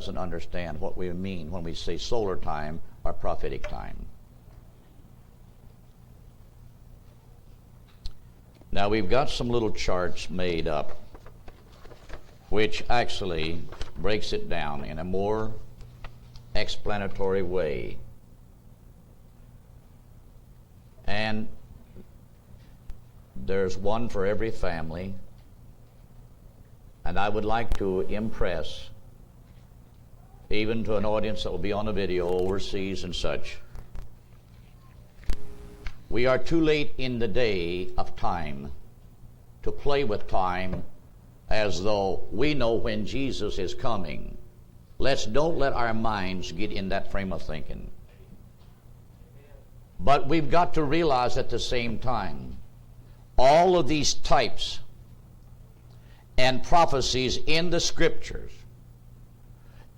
doesn't understand what we mean when we say solar time or prophetic time. Now we've got some little charts made up which actually breaks it down in a more explanatory way. And there's one for every family. And I would like to impress, even to an audience that will be on the video overseas and such, we are too late in the day of time to play with time as though we know when Jesus is coming. Don't let our minds get in that frame of thinking. But we've got to realize at the same time, all of these types and prophecies in the Scriptures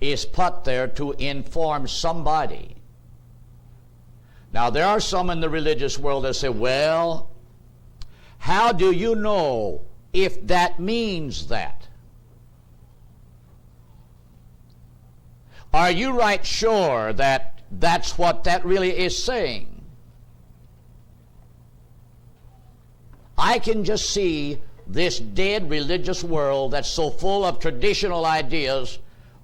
is put there to inform somebody. Now, there are some in the religious world that say, well, how do you know if that means that? Are you right sure that that's what that really is saying? I can just see this dead religious world that's so full of traditional ideas,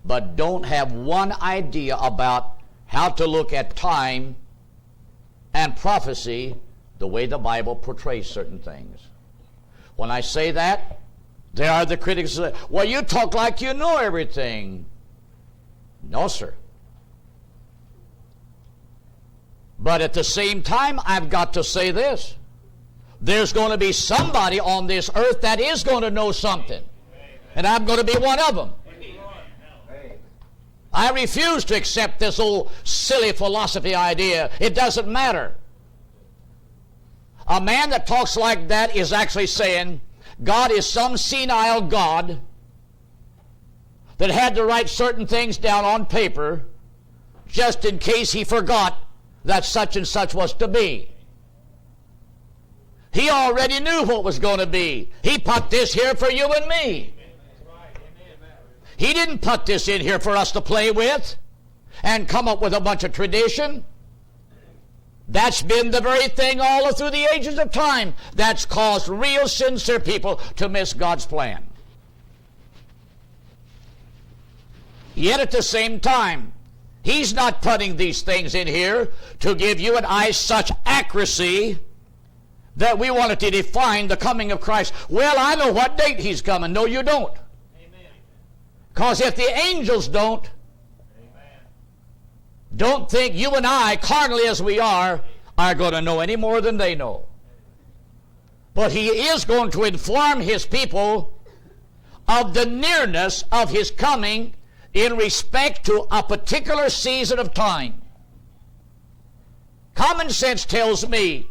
but don't have one idea about how to look at time and prophecy the way the Bible portrays certain things. When I say that, there are the critics who say, well, you talk like you know everything. No, sir. But at the same time, I've got to say this. There's going to be somebody on this earth that is going to know something. And I'm going to be one of them. I refuse to accept this old silly philosophy idea. It doesn't matter. A man that talks like that is actually saying God is some senile God that had to write certain things down on paper just in case he forgot that such and such was to be. He already knew what was going to be. He put this here for you and me. He didn't put this in here for us to play with and come up with a bunch of tradition. That's been the very thing all through the ages of time that's caused real sincere people to miss God's plan. Yet at the same time, He's not putting these things in here to give you and I such accuracy that we wanted to define the coming of Christ. Well, I know what date He's coming. No, you don't. Because if the angels don't think you and I, carnally as we are going to know any more than they know. But He is going to inform His people of the nearness of His coming in respect to a particular season of time. Common sense tells me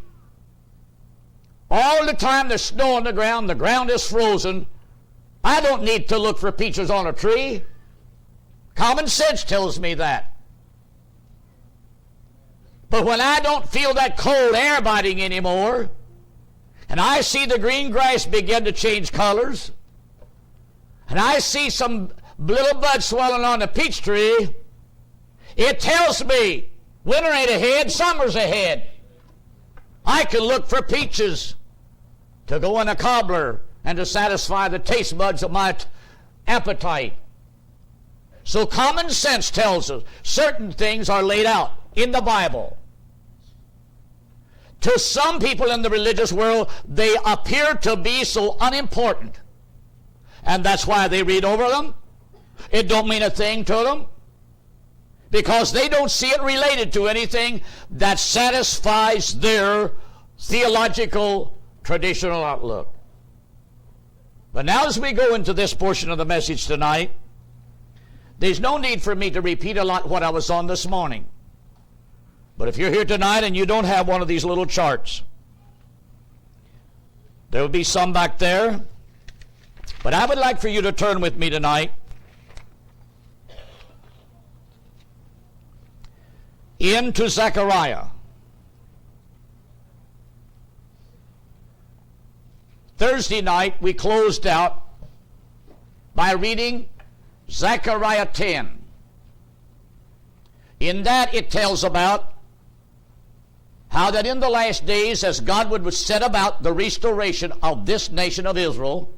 all the time there's snow on the ground is frozen, I don't need to look for peaches on a tree. Common sense tells me that. But when I don't feel that cold air biting anymore, and I see the green grass begin to change colors, and I see some little buds swelling on the peach tree, it tells me winter ain't ahead, summer's ahead. I can look for peaches to go in a cobbler and to satisfy the taste buds of my appetite. So common sense tells us certain things are laid out in the Bible. To some people in the religious world, they appear to be so unimportant. And that's why they read over them. It don't mean a thing to them, because they don't see it related to anything that satisfies their theological, traditional outlook. But now as we go into this portion of the message tonight, there's no need for me to repeat a lot what I was on this morning. But if you're here tonight and you don't have one of these little charts, there will be some back there. But I would like for you to turn with me tonight into Zechariah. Thursday night we closed out by reading Zechariah 10. In that it tells about how that in the last days, as God would set about the restoration of this nation of Israel,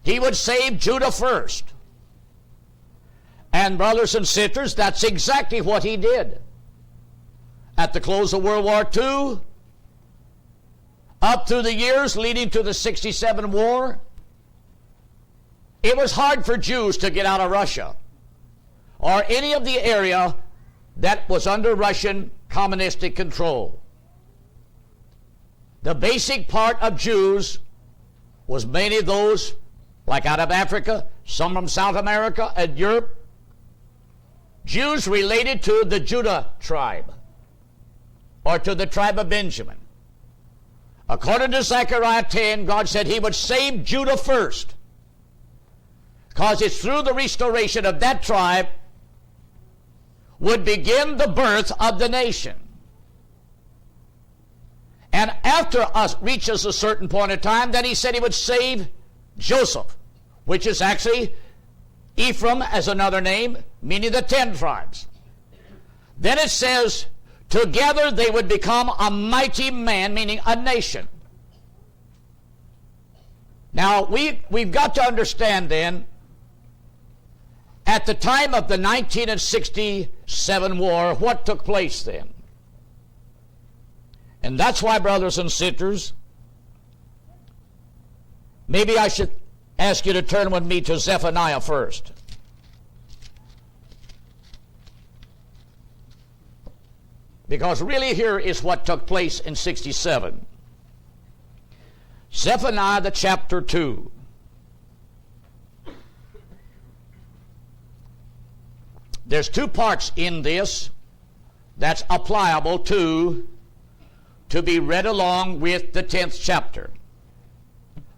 he would save Judah first. And brothers and sisters, that's exactly what he did. At the close of World War II, up through the years leading to the 67 war, it was hard for Jews to get out of Russia or any of the area that was under Russian communistic control. The basic part of Jews was mainly those like out of Africa, some from South America and Europe, Jews related to the Judah tribe or to the tribe of Benjamin. According to Zechariah 10, God said he would save Judah first, because it's through the restoration of that tribe would begin the birth of the nation. And after us reaches a certain point of time, then he said he would save Joseph, which is actually Ephraim as another name, meaning the 10 tribes. Then it says, together they would become a mighty man, meaning a nation. Now, we've got to understand then, at the time of the 1967 war, what took place then? And that's why, brothers and sisters, maybe I should ask you to turn with me to Zephaniah first. Because really here is what took place in 67. Zephaniah the chapter 2. There's two parts in this that's applicable to be read along with the 10th chapter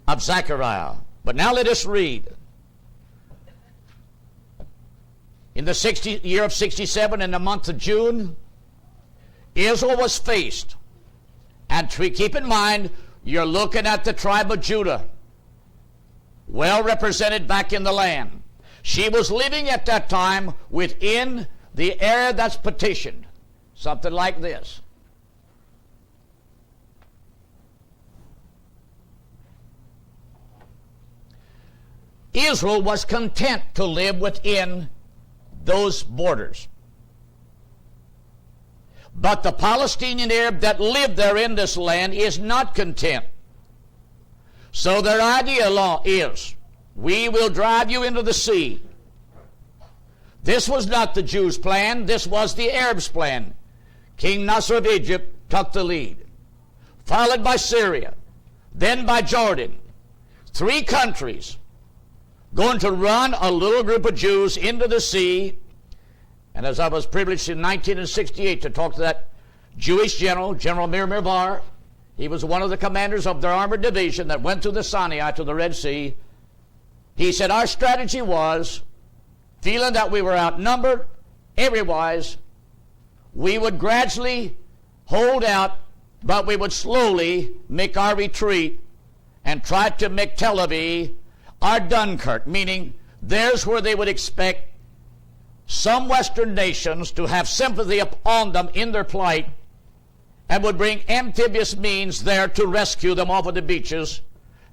of Zechariah. But now let us read. In the year of 67, in the month of June, Israel was faced. And keep in mind, you're looking at the tribe of Judah, well represented back in the land. She was living at that time within the area that's petitioned. Something like this. Israel was content to live within those borders. But the Palestinian Arab that lived there in this land is not content. So their idea is, we will drive you into the sea. This was not the Jews' plan, this was the Arabs' plan. King Nasser of Egypt took the lead, followed by Syria, then by Jordan. 3 countries going to run a little group of Jews into the sea. And as I was privileged in 1968 to talk to that Jewish general, General Mir Mirvar, he was one of the commanders of their armored division that went through the Sinai to the Red Sea. He said our strategy was, feeling that we were outnumbered everywise, we would gradually hold out, but we would slowly make our retreat and try to make Tel Aviv our Dunkirk, meaning there's where they would expect some Western nations to have sympathy upon them in their plight and would bring amphibious means there to rescue them off of the beaches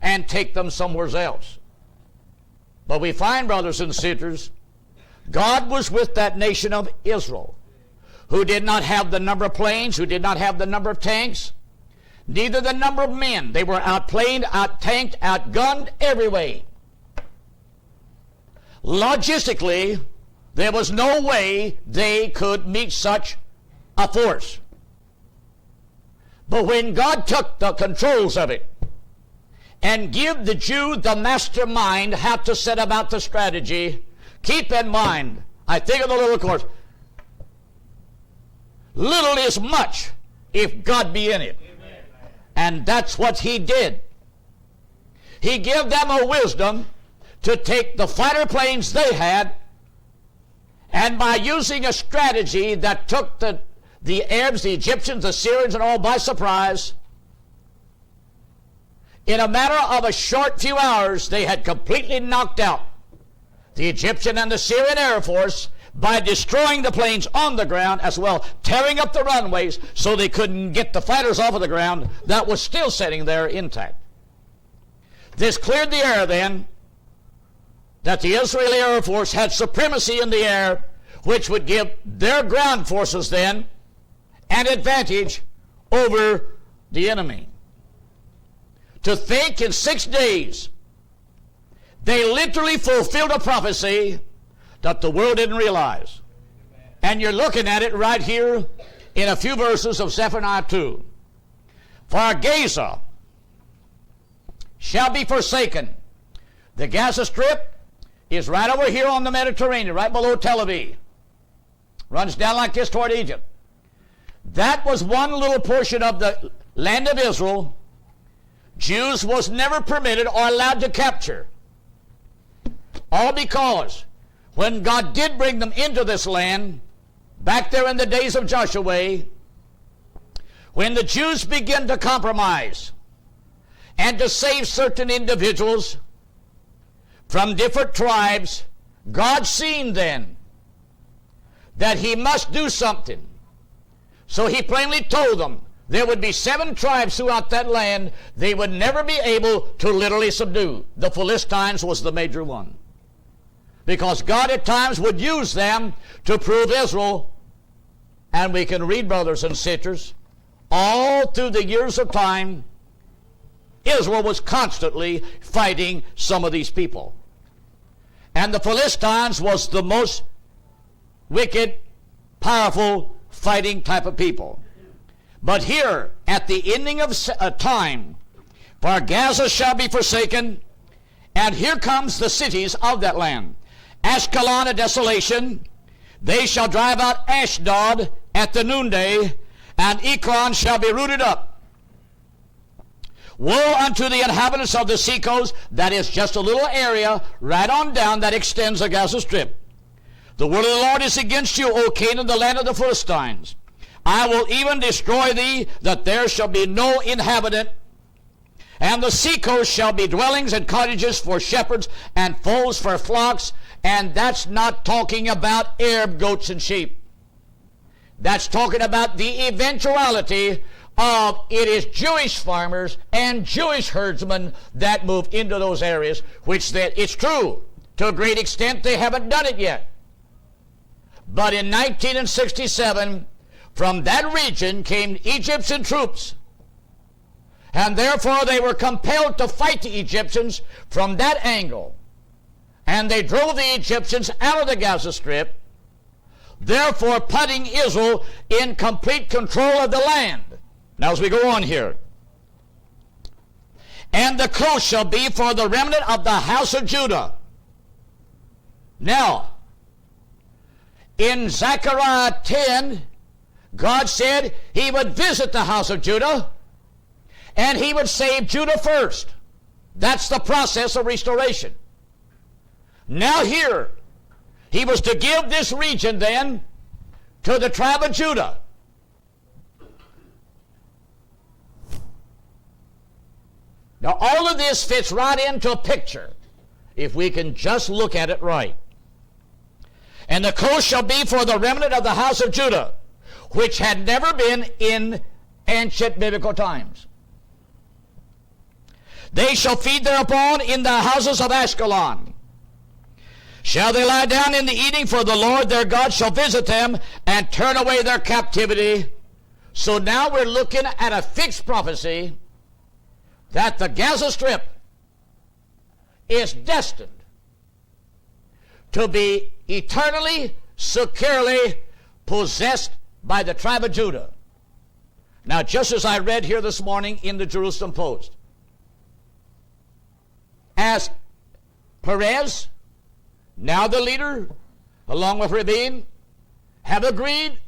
and take them somewhere else. But we find, brothers and sisters, God was with that nation of Israel, who did not have the number of planes, who did not have the number of tanks, neither the number of men. They were outplaned, out-tanked, outgunned every way. Logistically, there was no way they could meet such a force. But when God took the controls of it and give the Jew the mastermind how to set about the strategy, keep in mind, I think of the little course, little is much if God be in it. Amen. And that's what he did. He gave them a wisdom to take the fighter planes they had, and by using a strategy that took the Arabs, the Egyptians, the Syrians, and all by surprise, in a matter of a short few hours, they had completely knocked out the Egyptian and the Syrian Air Force by destroying the planes on the ground, as well tearing up the runways so they couldn't get the fighters off of the ground that was still sitting there intact. This cleared the air then that the Israeli Air Force had supremacy in the air, which would give their ground forces then an advantage over the enemy. To think in 6 days they literally fulfilled a prophecy that the world didn't realize. And you're looking at it right here in a few verses of Zephaniah 2. For Gaza shall be forsaken. The Gaza Strip is right over here on the Mediterranean, right below Tel Aviv. Runs down like this toward Egypt. That was one little portion of the land of Israel Jews was never permitted or allowed to capture. All because when God did bring them into this land, back there in the days of Joshua, when the Jews began to compromise and to save certain individuals from different tribes, God seen then that he must do something. So he plainly told them there would be 7 tribes throughout that land they would never be able to literally subdue. The Philistines was the major one, because God at times would use them to prove Israel. And we can read, brothers and sisters, all through the years of time, Israel was constantly fighting some of these people. And the Philistines was the most wicked, powerful, fighting type of people. But here, at the ending of time, for Gaza shall be forsaken, and here comes the cities of that land. Ashkelon a desolation, they shall drive out Ashdod at the noonday, and Ekron shall be rooted up. Woe unto the inhabitants of the seacoast, that is just a little area right on down that extends the Gaza Strip. The word of the Lord is against you, O Canaan, the land of the Philistines. I will even destroy thee, that there shall be no inhabitant. And the seacoast shall be dwellings and cottages for shepherds and folds for flocks. And that's not talking about Arab goats and sheep. That's talking about the eventuality of it is Jewish farmers and Jewish herdsmen that move into those areas, which that it's true. To a great extent, they haven't done it yet. But in 1967, from that region came Egyptian troops. And therefore they were compelled to fight the Egyptians from that angle. And they drove the Egyptians out of the Gaza Strip, therefore putting Israel in complete control of the land. Now as we go on here. And the coast shall be for the remnant of the house of Judah. Now, in Zechariah 10, God said he would visit the house of Judah and he would save Judah first. That's the process of restoration. Now here, he was to give this region then to the tribe of Judah. Now all of this fits right into a picture if we can just look at it right. And the coast shall be for the remnant of the house of Judah, which had never been in ancient biblical times. They shall feed thereupon in the houses of Ashkelon. Shall they lie down in the eating, for the Lord their God shall visit them and turn away their captivity. So now we're looking at a fixed prophecy that the Gaza Strip is destined to be eternally, securely possessed by the tribe of Judah. Now, just as I read here this morning in the Jerusalem Post, as Perez, now the leader, along with Rabin, have agreed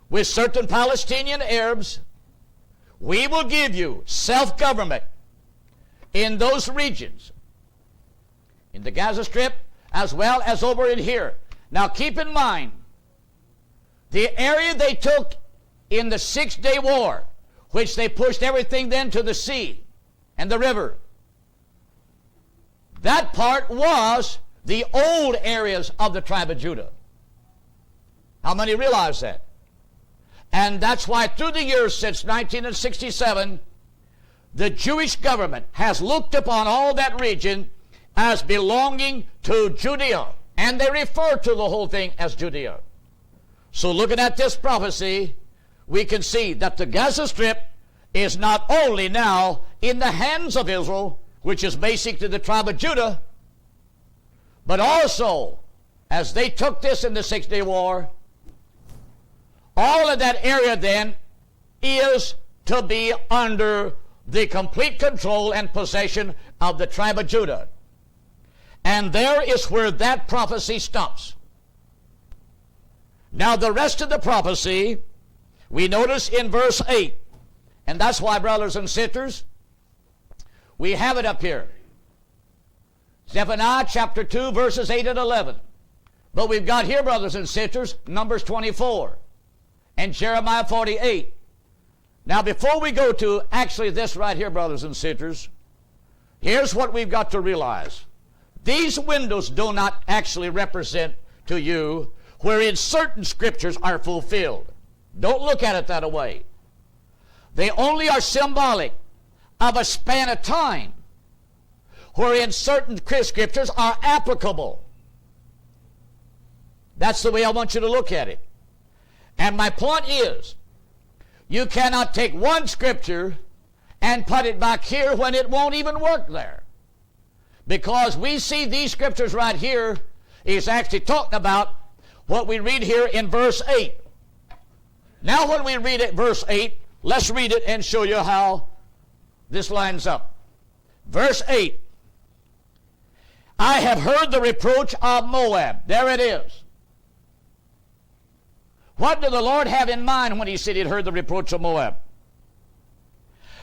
with certain Palestinian Arabs, we will give you self-government in those regions, in the Gaza Strip, as well as over in here. Now keep in mind, the area they took in the 6-day war, which they pushed everything then to the sea and the river, that part was the old areas of the tribe of Judah. How many realize that? And that's why through the years since 1967, the Jewish government has looked upon all that region as belonging to Judea. And they refer to the whole thing as Judea. So looking at this prophecy, we can see that the Gaza Strip is not only now in the hands of Israel, which is basic to the tribe of Judah, but also, as they took this in the 6-day war, all of that area then is to be under the complete control and possession of the tribe of Judah. And there is where that prophecy stops. Now the rest of the prophecy, we notice in verse 8. And that's why, brothers and sisters, we have it up here. Zephaniah chapter 2, verses 8 and 11. But we've got here, brothers and sisters, Numbers 24 and Jeremiah 48. Now, before we go to actually this right here, brothers and sisters, here's what we've got to realize. These windows do not actually represent to you wherein certain scriptures are fulfilled. Don't look at it that way. They only are symbolic of a span of time wherein certain scriptures are applicable. That's the way I want you to look at it. And my point is, you cannot take one scripture and put it back here when it won't even work there. Because we see these scriptures right here is actually talking about what we read here in verse 8. Now when we read it, verse 8, let's read it and show you how this lines up. Verse 8. I have heard the reproach of Moab. There it is. What did the Lord have in mind when he said he'd heard the reproach of Moab?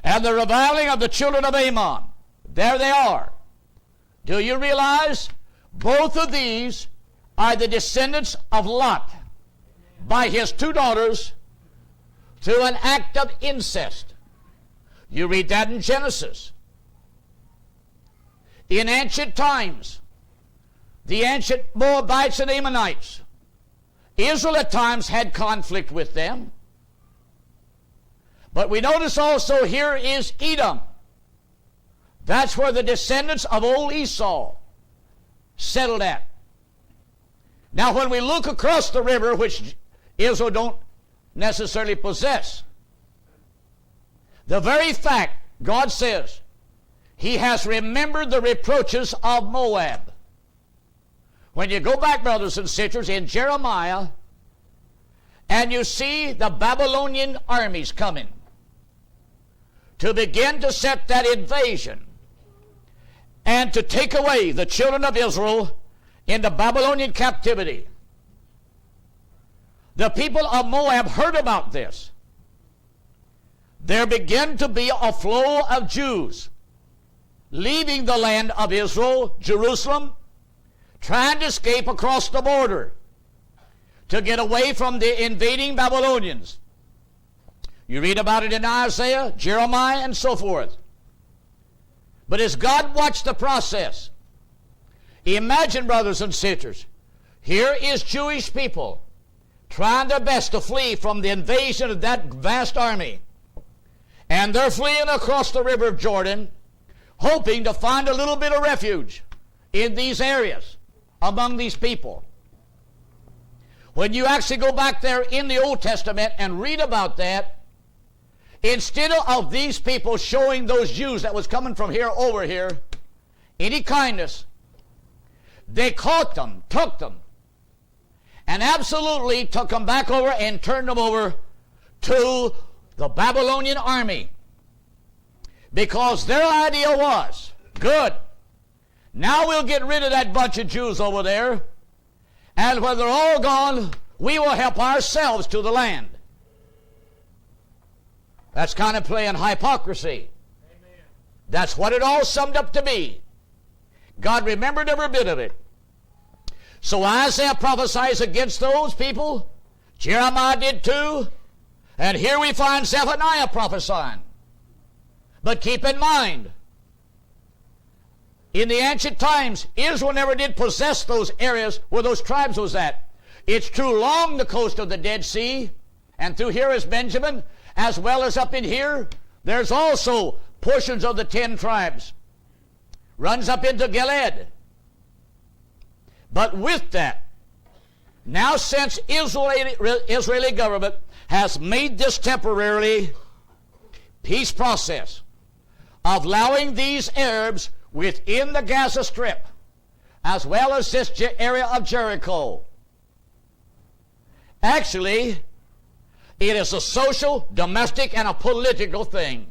And the reviling of the children of Ammon. There they are. Do you realize both of these are the descendants of Lot by his two daughters through an act of incest? You read that in Genesis. In ancient times, the ancient Moabites and Ammonites, Israel at times had conflict with them. But we notice also here is Edom. That's where the descendants of old Esau settled at. Now when we look across the river, which Israel don't necessarily possess, the very fact, God says, he has remembered the reproaches of Moab. When you go back, brothers and sisters, in Jeremiah, and you see the Babylonian armies coming to begin to set that invasion and to take away the children of Israel into Babylonian captivity. The people of Moab heard about this. There began to be a flow of Jews leaving the land of Israel, Jerusalem, trying to escape across the border to get away from the invading Babylonians. You read about it in Isaiah, Jeremiah, and so forth. But as God watched the process, imagine, brothers and sisters, here is Jewish people trying their best to flee from the invasion of that vast army. And they're fleeing across the river of Jordan, hoping to find a little bit of refuge in these areas among these people. When you actually go back there in the Old Testament and read about that, instead of these people showing those Jews that was coming from here over here any kindness, they caught them, took them, and absolutely took them back over and turned them over to the Babylonian army. Because their idea was, good, now we'll get rid of that bunch of Jews over there, and when they're all gone, we will help ourselves to the land. That's kind of playing hypocrisy. Amen. That's what it all summed up to be. God remembered every bit of it. So Isaiah prophesies against those people. Jeremiah did too. And here we find Zephaniah prophesying. But keep in mind, in the ancient times, Israel never did possess those areas where those tribes was at. It's true along the coast of the Dead Sea, and through here is Benjamin, as well as up in here. There's also portions of the 10 tribes. Runs up into Gilead. But with that, now since Israeli government has made this temporarily peace process of allowing these Arabs within the Gaza Strip, as well as this area of Jericho, actually, it is a social, domestic, and a political thing,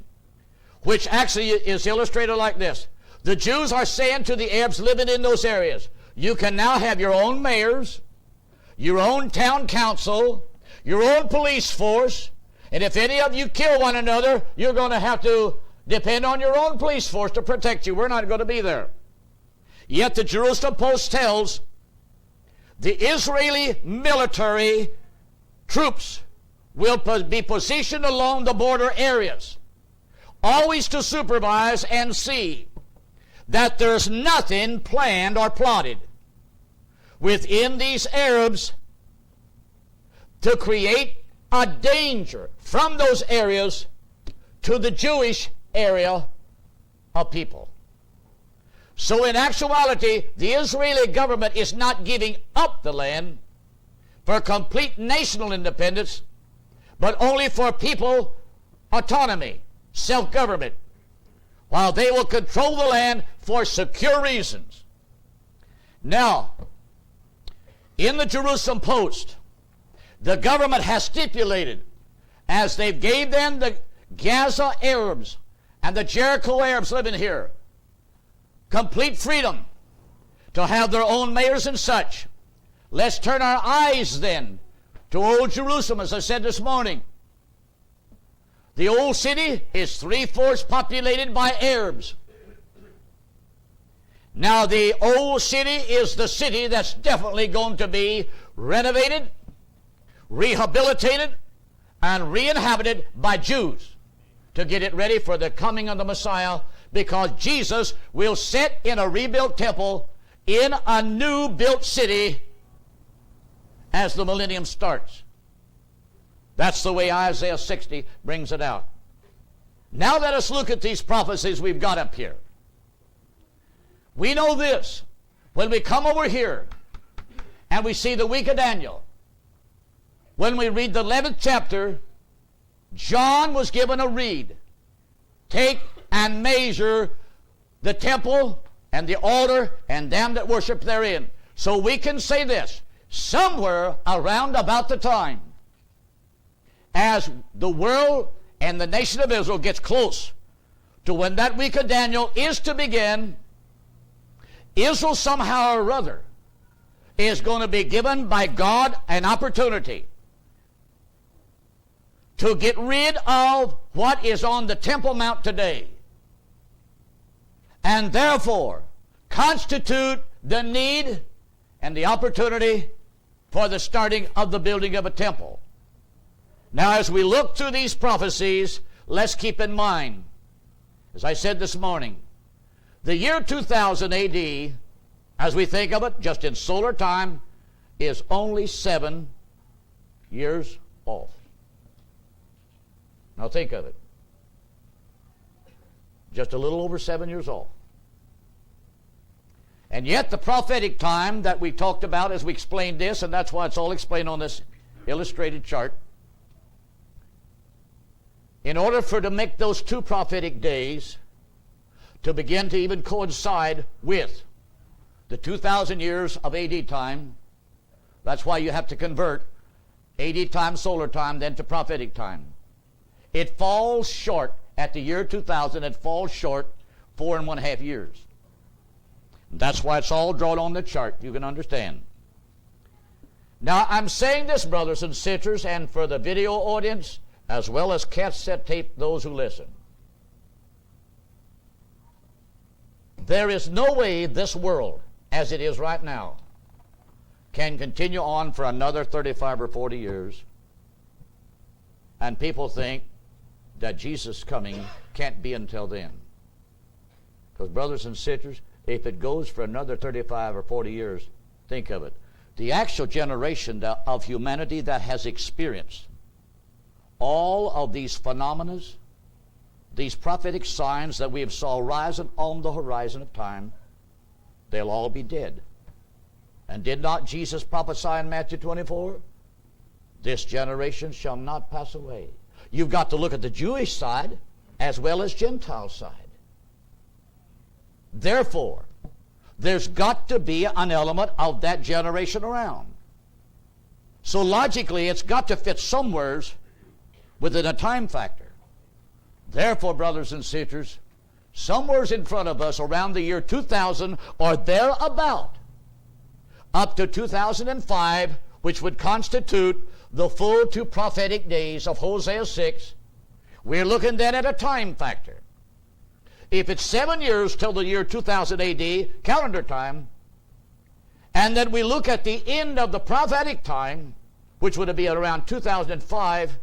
which actually is illustrated like this. The Jews are saying to the Arabs living in those areas, you can now have your own mayors, your own town council, your own police force, and if any of you kill one another, you're going to have to depend on your own police force to protect you. We're not going to be there. Yet the Jerusalem Post tells the Israeli military troops will be positioned along the border areas, always to supervise and see that there's nothing planned or plotted within these Arabs to create a danger from those areas to the Jewish area of people. So in actuality, the Israeli government is not giving up the land for complete national independence, but only for people autonomy, self-government, while they will control the land for secure reasons. Now, in the Jerusalem Post, the government has stipulated, as they gave them the Gaza Arabs and the Jericho Arabs living here, complete freedom to have their own mayors and such. Let's turn our eyes then to Old Jerusalem, as I said this morning. The old city is 3/4 populated by Arabs. Now the old city is the city that's definitely going to be renovated, rehabilitated, and re-inhabited by Jews to get it ready for the coming of the Messiah, because Jesus will sit in a rebuilt temple in a new built city as the millennium starts. That's the way Isaiah 60 brings it out. Now let us look at these prophecies we've got up here. We know this. When we come over here and we see the week of Daniel, when we read the 11th chapter, John was given a reed. Take and measure the temple and the altar and them that worship therein. So we can say this, somewhere around about the time as the world and the nation of Israel gets close to when that week of Daniel is to begin, Israel somehow or other is going to be given by God an opportunity to get rid of what is on the Temple Mount today, and therefore constitute the need and the opportunity for the starting of the building of a temple. Now, as we look through these prophecies, let's keep in mind, as I said this morning, the year 2000 AD, as we think of it, just in solar time, is only 7 years off. Now think of it. Just a little over 7 years off. And yet the prophetic time that we talked about as we explained this, and that's why it's all explained on this illustrated chart, in order for to make those 2 prophetic days to begin to even coincide with the 2,000 years of AD time, that's why you have to convert AD time, solar time, then to prophetic time. It falls short at the year 2000, it falls short 4.5 years. That's why it's all drawn on the chart, you can understand. Now, I'm saying this, brothers and sisters, and for the video audience, as well as cassette tape, those who listen. There is no way this world, as it is right now, can continue on for another 35 or 40 years, and people think that Jesus' coming can't be until then. Because, brothers and sisters, if it goes for another 35 or 40 years, think of it. The actual generation of humanity that has experienced all of these phenomena, these prophetic signs that we have saw rising on the horizon of time, they'll all be dead. And did not Jesus prophesy in Matthew 24? This generation shall not pass away. You've got to look at the Jewish side as well as Gentile side. Therefore, there's got to be an element of that generation around. So logically, it's got to fit somewheres within a time factor. Therefore, brothers and sisters, somewheres in front of us around the year 2000 or thereabout, up to 2005, which would constitute the full 2 prophetic days of Hosea 6, we're looking then at a time factor. If it's 7 years till the year 2000 AD, calendar time, and then we look at the end of the prophetic time, which would be around 2005,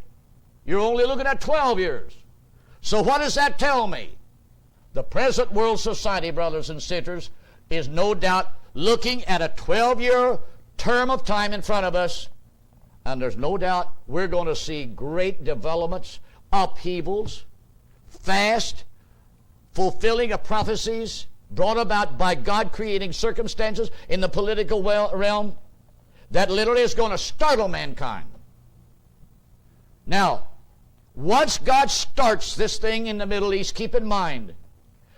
you're only looking at 12 years. So what does that tell me? The present world society, brothers and sisters, is no doubt looking at a 12-year term of time in front of us, and there's no doubt we're going to see great developments, upheavals, fast fulfilling of prophecies brought about by God creating circumstances in the political realm that literally is going to startle mankind. Now, once God starts this thing in the Middle East, keep in mind,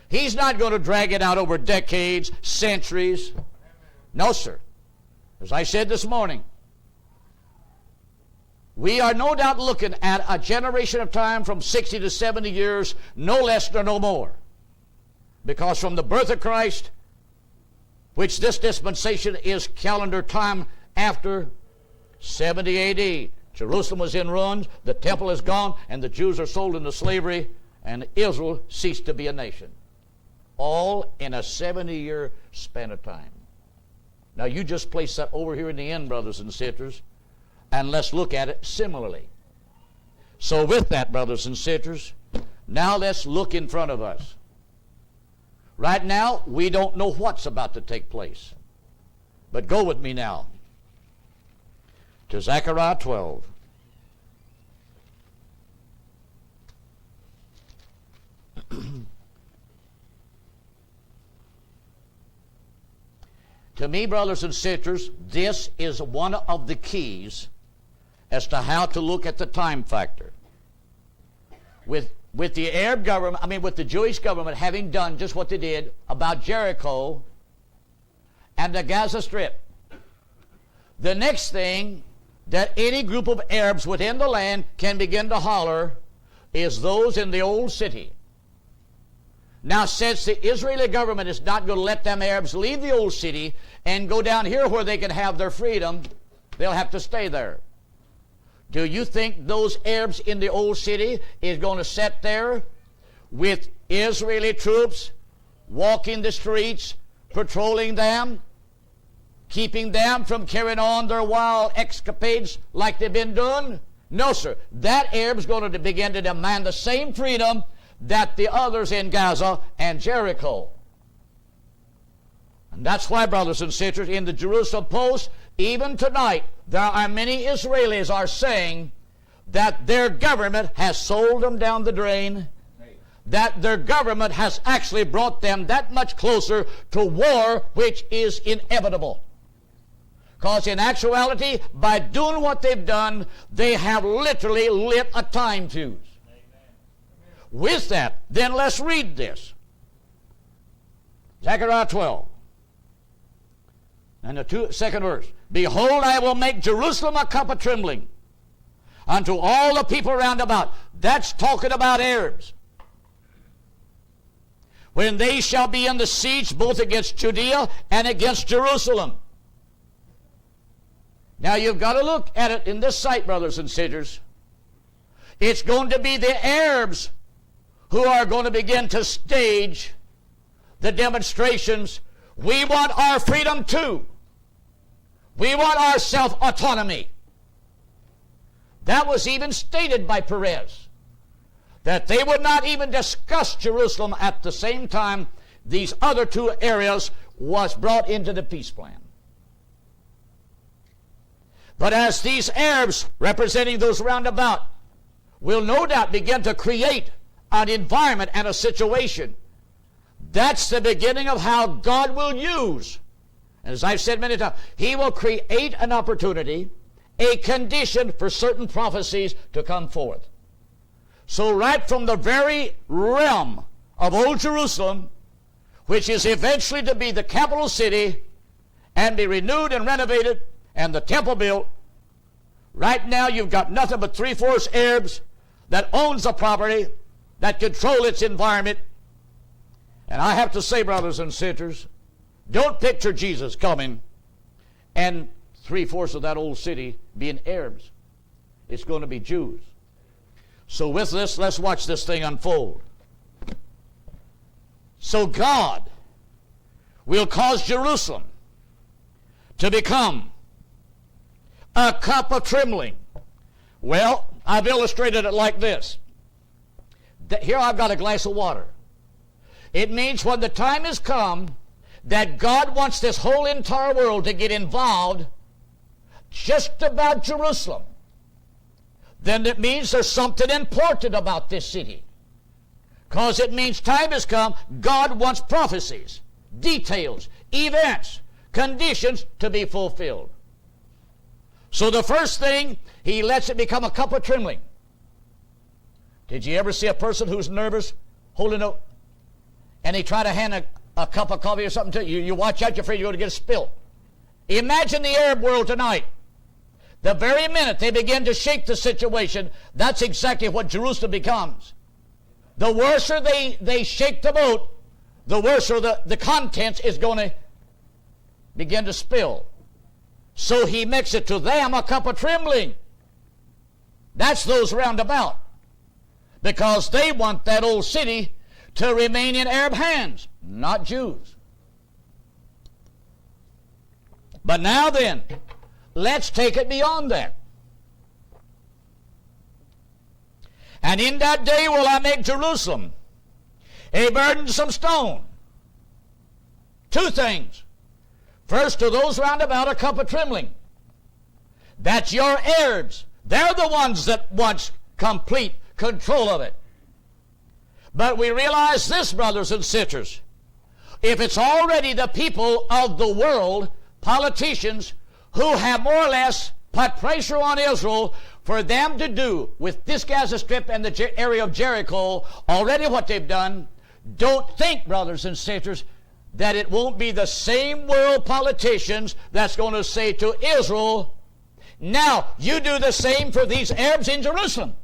He's not going to drag it out over decades, centuries. No, sir. As I said this morning, we are no doubt looking at a generation of time from 60 to 70 years, no less nor no more. Because from the birth of Christ, which this dispensation is calendar time after 70 A.D., Jerusalem was in ruins, the temple is gone, and the Jews are sold into slavery, and Israel ceased to be a nation. All in a 70-year span of time. Now you just place that over here in the end, brothers and sisters, and let's look at it similarly. So with that, brothers and sisters, now let's look in front of us. Right now, we don't know what's about to take place. But go with me now to Zechariah 12. To me, brothers and sisters, this is one of the keys as to how to look at the time factor. With the Arab government, with the Jewish government having done just what they did about Jericho and the Gaza Strip, the next thing that any group of Arabs within the land can begin to holler is those in the old city. Now, since the Israeli government is not going to let them Arabs leave the old city and go down here where they can have their freedom, they'll have to stay there. Do you think those Arabs in the old city is going to sit there with Israeli troops walking the streets, patrolling them, keeping them from carrying on their wild escapades like they've been doing? No, sir. That Arab's going to begin to demand the same freedom that the others in Gaza and Jericho. And that's why, brothers and sisters, in the Jerusalem Post, even tonight, there are many Israelis are saying that their government has sold them down the drain, that their government has actually brought them that much closer to war, which is inevitable. Because in actuality, by doing what they've done, they have literally lit a time fuse. With that, then let's read this. Zechariah 12. And the second verse. Behold, I will make Jerusalem a cup of trembling unto all the people round about. That's talking about Arabs. When they shall be in the siege both against Judea and against Jerusalem. Now you've got to look at it in this sight, brothers and sisters. It's going to be the Arabs who are going to begin to stage the demonstrations. We want our freedom too. We want our self-autonomy. That was even stated by Perez, that they would not even discuss Jerusalem at the same time these other two areas was brought into the peace plan. But as these Arabs, representing those round about, will no doubt begin to create an environment and a situation, that's the beginning of how God will use. And as I've said many times, He will create an opportunity, a condition for certain prophecies to come forth. So right from the very realm of Old Jerusalem, which is eventually to be the capital city and be renewed and renovated and the temple built, right now you've got nothing but 3/4 Arabs that owns the property, that control its environment. And I have to say, brothers and sisters, don't picture Jesus coming and 3/4 of that old city being Arabs. It's going to be Jews. So with this, let's watch this thing unfold. So God will cause Jerusalem to become a cup of trembling. Well, I've illustrated it like this. Here I've got a glass of water. It means when the time has come that God wants this whole entire world to get involved just about Jerusalem, then it means there's something important about this city. Because it means time has come, God wants prophecies, details, events, conditions to be fulfilled. So the first thing, He lets it become a cup of trembling. Did you ever see a person who's nervous holding a, and they try to hand a cup of coffee or something to you? You watch out, you're afraid you're going to get a spill. Imagine the Arab world tonight. The very minute they begin to shake the situation, that's exactly what Jerusalem becomes. The worse they shake the boat, the worse the contents is going to begin to spill. So He makes it to them a cup of trembling. That's those round about. Because they want that old city to remain in Arab hands, not Jews. But now then, let's take it beyond that. And in that day will I make Jerusalem a burdensome stone. Two things. First, to those round about, a cup of trembling. That's your Arabs. They're the ones that want complete control of it. But we realize this, brothers and sisters. If it's already the people of the world, politicians, who have more or less put pressure on Israel for them to do with this Gaza Strip and the area of Jericho, already what they've done, don't think, brothers and sisters, that it won't be the same world politicians that's going to say to Israel, now you do the same for these Arabs in Jerusalem.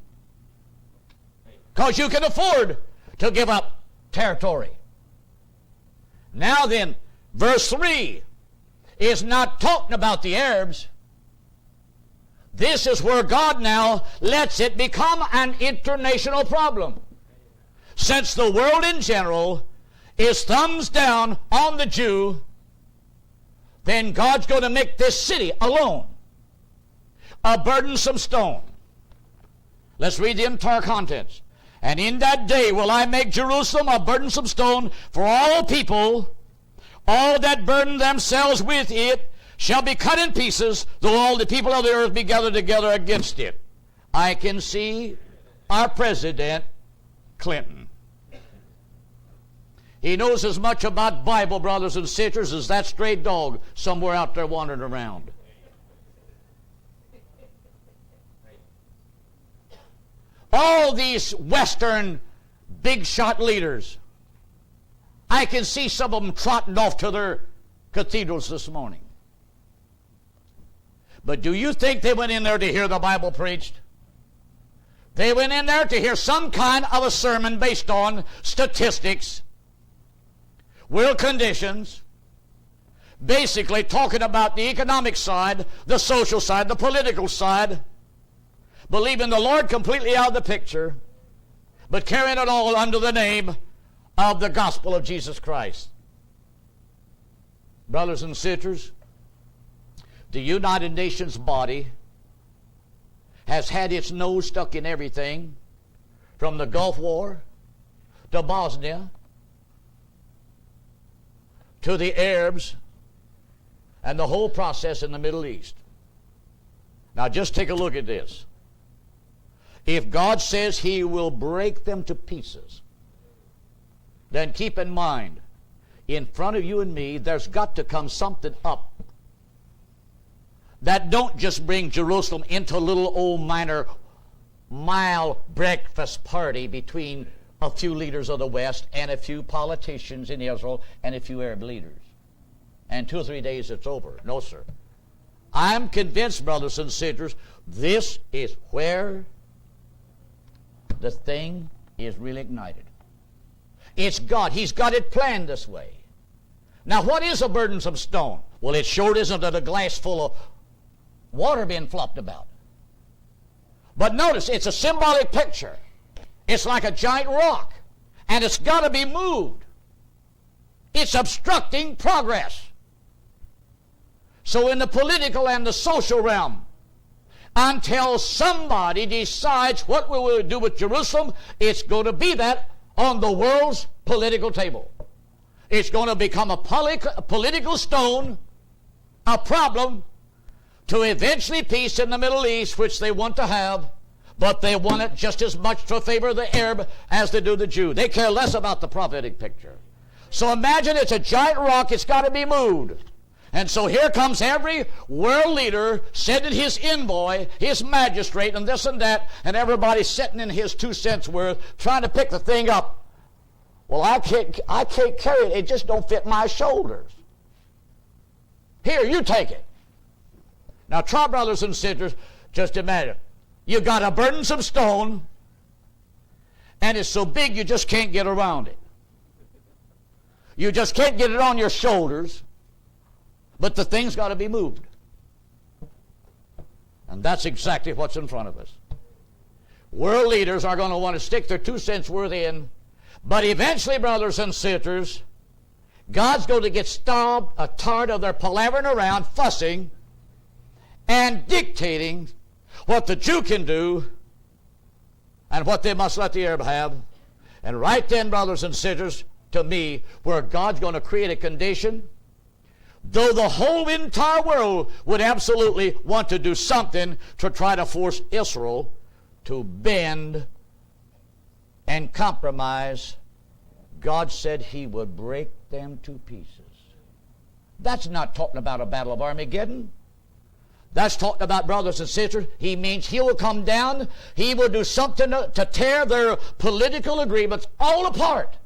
Because you can afford to give up territory. Now then, verse 3 is not talking about the Arabs. This is where God now lets it become an international problem. Since the world in general is thumbs down on the Jew, then God's going to make this city alone a burdensome stone. Let's read the entire contents. And in that day will I make Jerusalem a burdensome stone for all people. All that burden themselves with it shall be cut in pieces, though all the people of the earth be gathered together against it. I can see our President Clinton. He knows as much about Bible, brothers and sisters, as that stray dog somewhere out there wandering around. All these Western big shot leaders, I can see some of them trotting off to their cathedrals this morning. But do you think they went in there to hear the Bible preached? They went in there to hear some kind of a sermon based on statistics, world conditions, basically talking about the economic side, the social side, the political side, believing the Lord completely out of the picture, but carrying it all under the name of the gospel of Jesus Christ. Brothers and sisters, the United Nations body has had its nose stuck in everything from the Gulf War to Bosnia to the Arabs and the whole process in the Middle East. Now just take a look at this. If God says he will break them to pieces, then keep in mind, in front of you and me, there's got to come something up that don't just bring Jerusalem into a little old minor mild breakfast party between a few leaders of the West and a few politicians in Israel and a few Arab leaders. And 2 or 3 days it's over. No, sir. I'm convinced, brothers and sisters, this is where the thing is really ignited. It's God. He's got it planned this way. Now, what is a burdensome stone? Well, it sure isn't a glass full of water being flopped about. But notice, it's a symbolic picture. It's like a giant rock, and it's got to be moved. It's obstructing progress. So in the political and the social realm, until somebody decides what we will do with Jerusalem, it's going to be that on the world's political table. It's going to become a political stone, a problem to eventually peace in the Middle East, which they want to have, but they want it just as much to favor the Arab as they do the Jew. They care less about the prophetic picture. So imagine it's a giant rock, it's got to be moved. And so here comes every world leader sending his envoy, his magistrate, and this and that, and everybody sitting in his 2 cents worth, trying to pick the thing up. Well, I can't carry it. It just don't fit my shoulders. Here, you take it. Now, try, brothers and sisters, just imagine. You got a burdensome stone, and it's so big you just can't get around it. You just can't get it on your shoulders, but the thing's got to be moved. And that's exactly what's in front of us. World leaders are going to want to stick their 2 cents worth in, but eventually, brothers and sisters, God's going to get tired of their palavering around, fussing, and dictating what the Jew can do and what they must let the Arab have. And right then, brothers and sisters, to me, where God's going to create a condition, though the whole entire world would absolutely want to do something to try to force Israel to bend and compromise, God said he would break them to pieces. That's not talking about a battle of Armageddon. That's talking about, brothers and sisters, he means he will come down, he will do something to tear their political agreements all apart,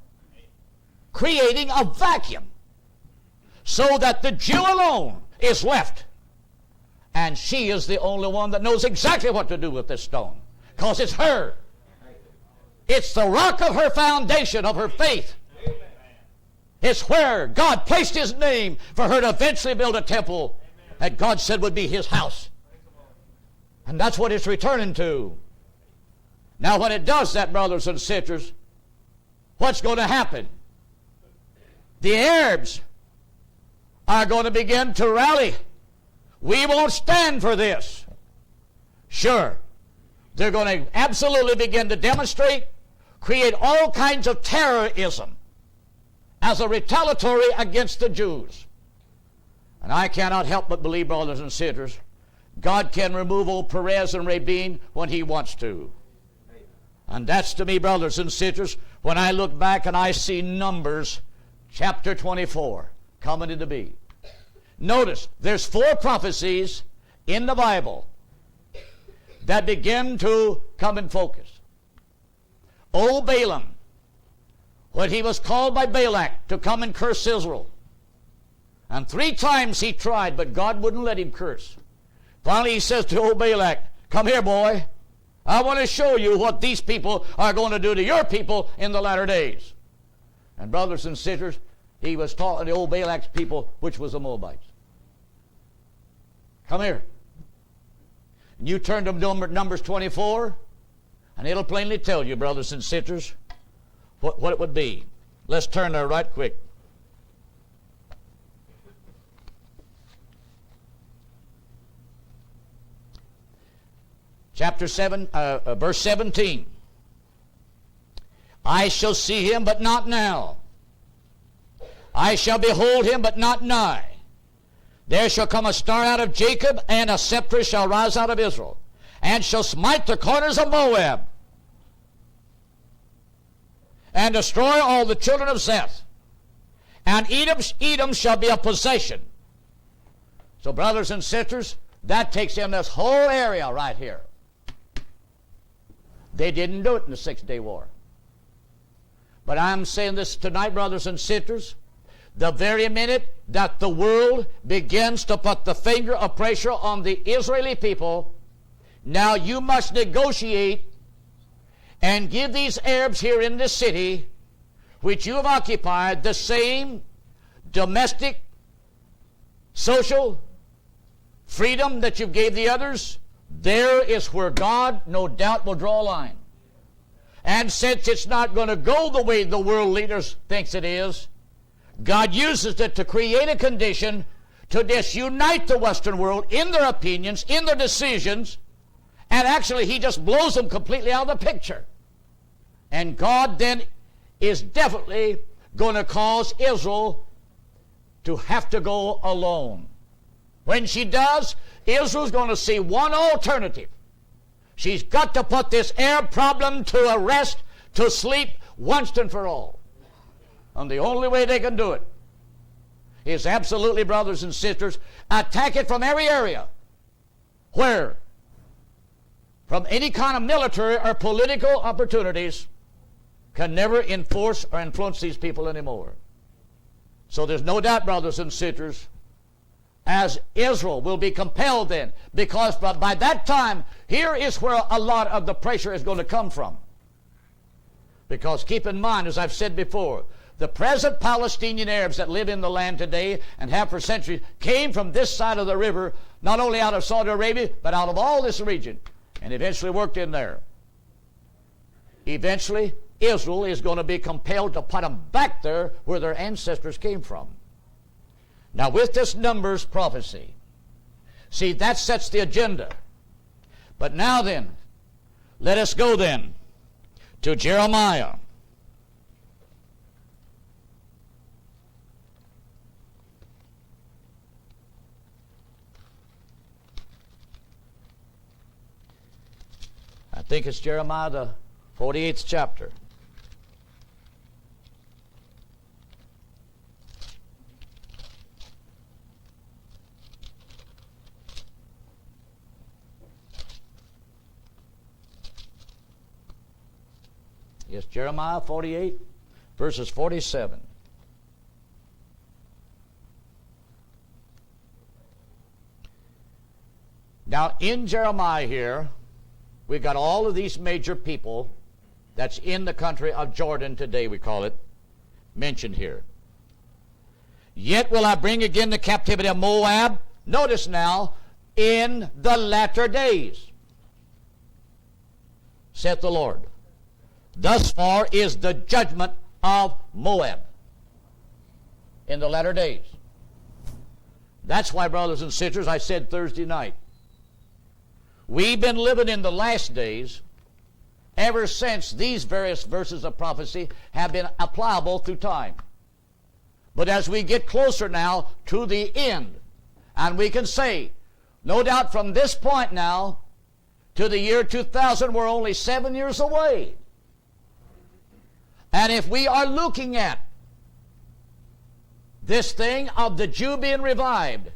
creating a vacuum so that the Jew alone is left. And she is the only one that knows exactly what to do with this stone, because it's her. It's the rock of her foundation, of her faith. It's where God placed his name for her to eventually build a temple that God said would be his house. And that's what it's returning to. Now when it does that, brothers and sisters, what's going to happen? The Arabs are going to begin to rally. We won't stand for this. Sure, they're going to absolutely begin to demonstrate, create all kinds of terrorism as a retaliatory against the Jews. And I cannot help but believe, brothers and sisters, God can remove old Perez and Rabin when he wants to. And that's to me, brothers and sisters, when I look back and I see Numbers chapter 24 coming into being. Notice, there's 4 prophecies in the Bible that begin to come in focus. Old Balaam, when he was called by Balak to come and curse Israel, and 3 times he tried, but God wouldn't let him curse. Finally he says to old Balak, come here, boy. I want to show you what these people are going to do to your people in the latter days. And brothers and sisters, he was talking to old Balak's people, which was the Moabites. Come here. And you turn to Numbers 24, and it'll plainly tell you, brothers and sisters, what it would be. Let's turn there right quick. Chapter 7, verse 17. I shall see him, but not now. I shall behold him, but not nigh. There shall come a star out of Jacob, and a scepter shall rise out of Israel, and shall smite the corners of Moab, and destroy all the children of Zeth. And Edom shall be a possession. So, brothers and sisters, that takes in this whole area right here. They didn't do it in the 6-day war. But I'm saying this tonight, brothers and sisters, the very minute that the world begins to put the finger of pressure on the Israeli people, now you must negotiate and give these Arabs here in this city, which you have occupied, the same domestic, social freedom that you gave the others. There is where God, no doubt, will draw a line. And since it's not going to go the way the world leaders thinks it is, God uses it to create a condition to disunite the Western world in their opinions, in their decisions, and actually He just blows them completely out of the picture. And God then is definitely going to cause Israel to have to go alone. When she does, Israel's going to see one alternative. She's got to put this Arab problem to rest, to sleep, once and for all. And the only way they can do it is absolutely, brothers and sisters, attack it from every area. Where? From any kind of military or political opportunities can never enforce or influence these people anymore. So there's no doubt, brothers and sisters, as Israel will be compelled then, because by that time, here is where a lot of the pressure is going to come from. Because keep in mind, as I've said before, the present Palestinian Arabs that live in the land today and have for centuries came from this side of the river, not only out of Saudi Arabia, but out of all this region, and eventually worked in there. Eventually, Israel is going to be compelled to put them back there where their ancestors came from. Now, with this Numbers prophecy, see, that sets the agenda. But now then, let us go then to Jeremiah. I think it's Jeremiah, the 48th chapter. Yes, Jeremiah 48, verses 47. Now, in Jeremiah here, we've got all of these major people that's in the country of Jordan today, we call it, mentioned here. Yet will I bring again the captivity of Moab. Notice now, in the latter days, saith the Lord. Thus far is the judgment of Moab in the latter days. That's why, brothers and sisters, I said Thursday night, we've been living in the last days ever since these various verses of prophecy have been applicable through time. But as we get closer now to the end, and we can say, no doubt from this point now to the year 2000, we're only 7 years away. And if we are looking at this thing of the Jew being revived,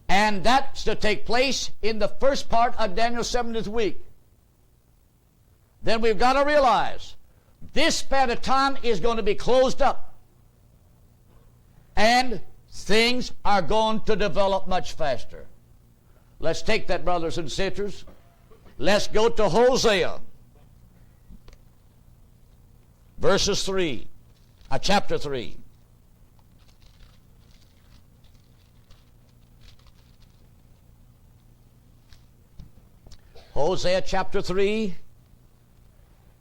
and that's to take place in the first part of Daniel's 70th week, then we've got to realize this span of time is going to be closed up. And things are going to develop much faster. Let's take that, brothers and sisters. Let's go to Hosea. Verses 3, chapter 3. Hosea chapter 3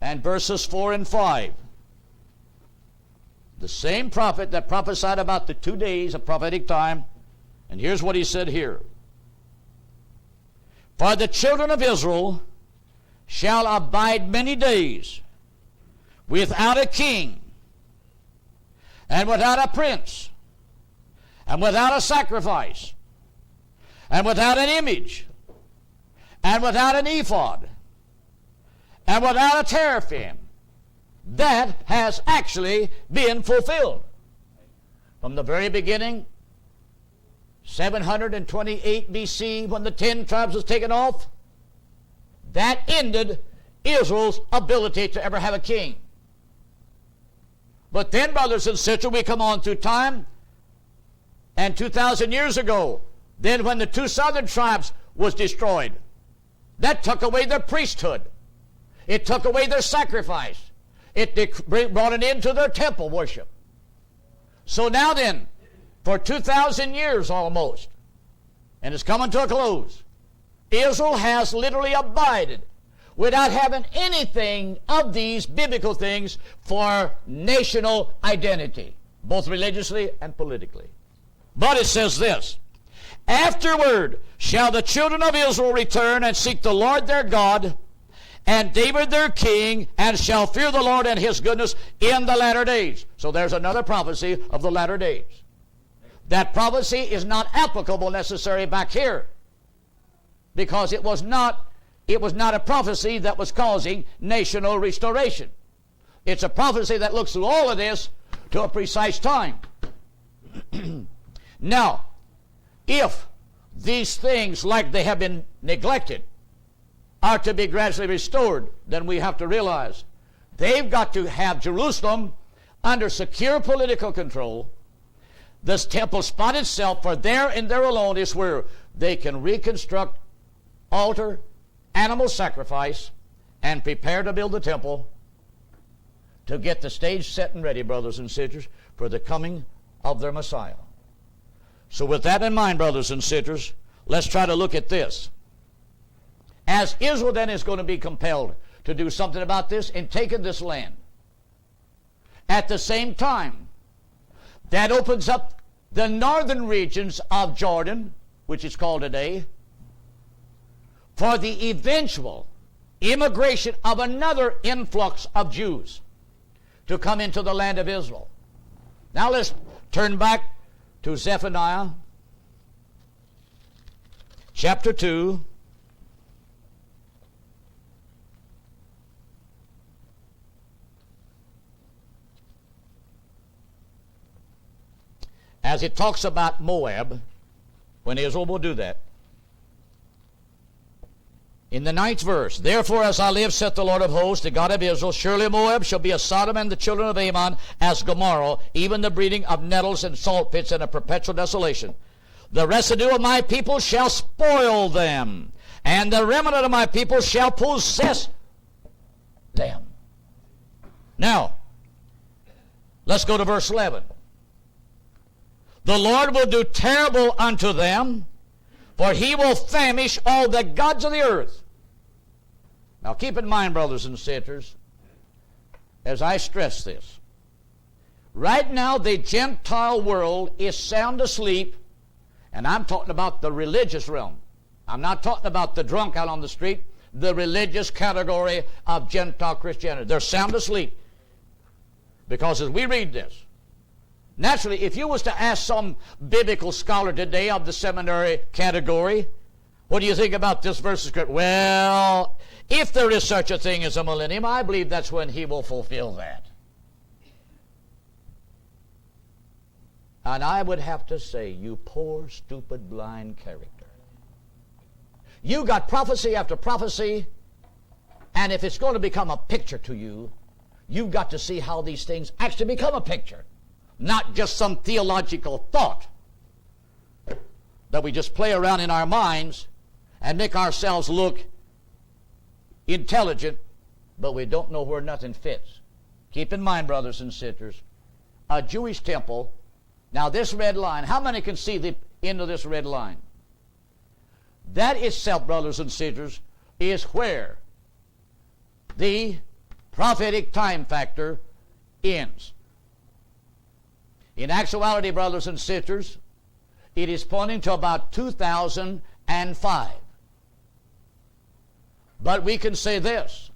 and verses 4 and 5. The same prophet that prophesied about the 2 days of prophetic time, and here's what he said here. For the children of Israel shall abide many days without a king, and without a prince, and without a sacrifice, and without an image, and without an ephod, and without a teraphim, that has actually been fulfilled. From the very beginning, 728 BC, when the 10 tribes was taken off, that ended Israel's ability to ever have a king. But then, brothers and sisters, we come on through time, and 2,000 years ago, then when the 2 southern tribes was destroyed, that took away their priesthood. It took away their sacrifice. It brought an end to their temple worship. So now then, for 2,000 years almost, and it's coming to a close, Israel has literally abided without having anything of these biblical things for national identity, both religiously and politically. But it says this, afterward shall the children of Israel return and seek the Lord their God, and David their king, and shall fear the Lord and his goodness in the latter days. So there's another prophecy of the latter days. That prophecy is not applicable necessarily back here, because it was not a prophecy that was causing national restoration. It's a prophecy that looks through all of this to a precise time. Now, if these things, like they have been neglected, are to be gradually restored, then we have to realize they've got to have Jerusalem under secure political control. This temple spot itself, for there and there alone is where they can reconstruct altar, animal sacrifice, and prepare to build the temple to get the stage set and ready, brothers and sisters, for the coming of their Messiah. So with that in mind, brothers and sisters, let's try to look at this. As Israel then is going to be compelled to do something about this and taking this land, at the same time, that opens up the northern regions of Jordan, which is called today, for the eventual immigration of another influx of Jews to come into the land of Israel. Now let's turn back to Zephaniah chapter 2. As it talks about Moab, when Israel will do that. In the 9th verse, therefore as I live, saith the Lord of hosts, the God of Israel, surely Moab shall be as Sodom, and the children of Ammon as Gomorrah, even the breeding of nettles and salt pits, and a perpetual desolation. The residue of my people shall spoil them, and the remnant of my people shall possess them. Now, let's go to verse 11. The Lord will do terrible unto them, for he will famish all the gods of the earth. Now keep in mind, brothers and sisters, as I stress this, right now the Gentile world is sound asleep, and I'm talking about the religious realm. I'm not talking about the drunk out on the street, the religious category of Gentile Christianity. They're sound asleep. Because as we read this, naturally, if you was to ask some biblical scholar today of the seminary category, what do you think about this verse of Scripture? Well, if there is such a thing as a millennium, I believe that's when he will fulfill that. And I would have to say, you poor, stupid, blind character. You got prophecy after prophecy, and if it's going to become a picture to you, you've got to see how these things actually become a picture. Not just some theological thought that we just play around in our minds and make ourselves look intelligent, but we don't know where nothing fits. Keep in mind, brothers and sisters, a Jewish temple, now this red line, how many can see the end of this red line? That itself, brothers and sisters, is where the prophetic time factor ends. In actuality, brothers and sisters, it is pointing to about 2005. But we can say this.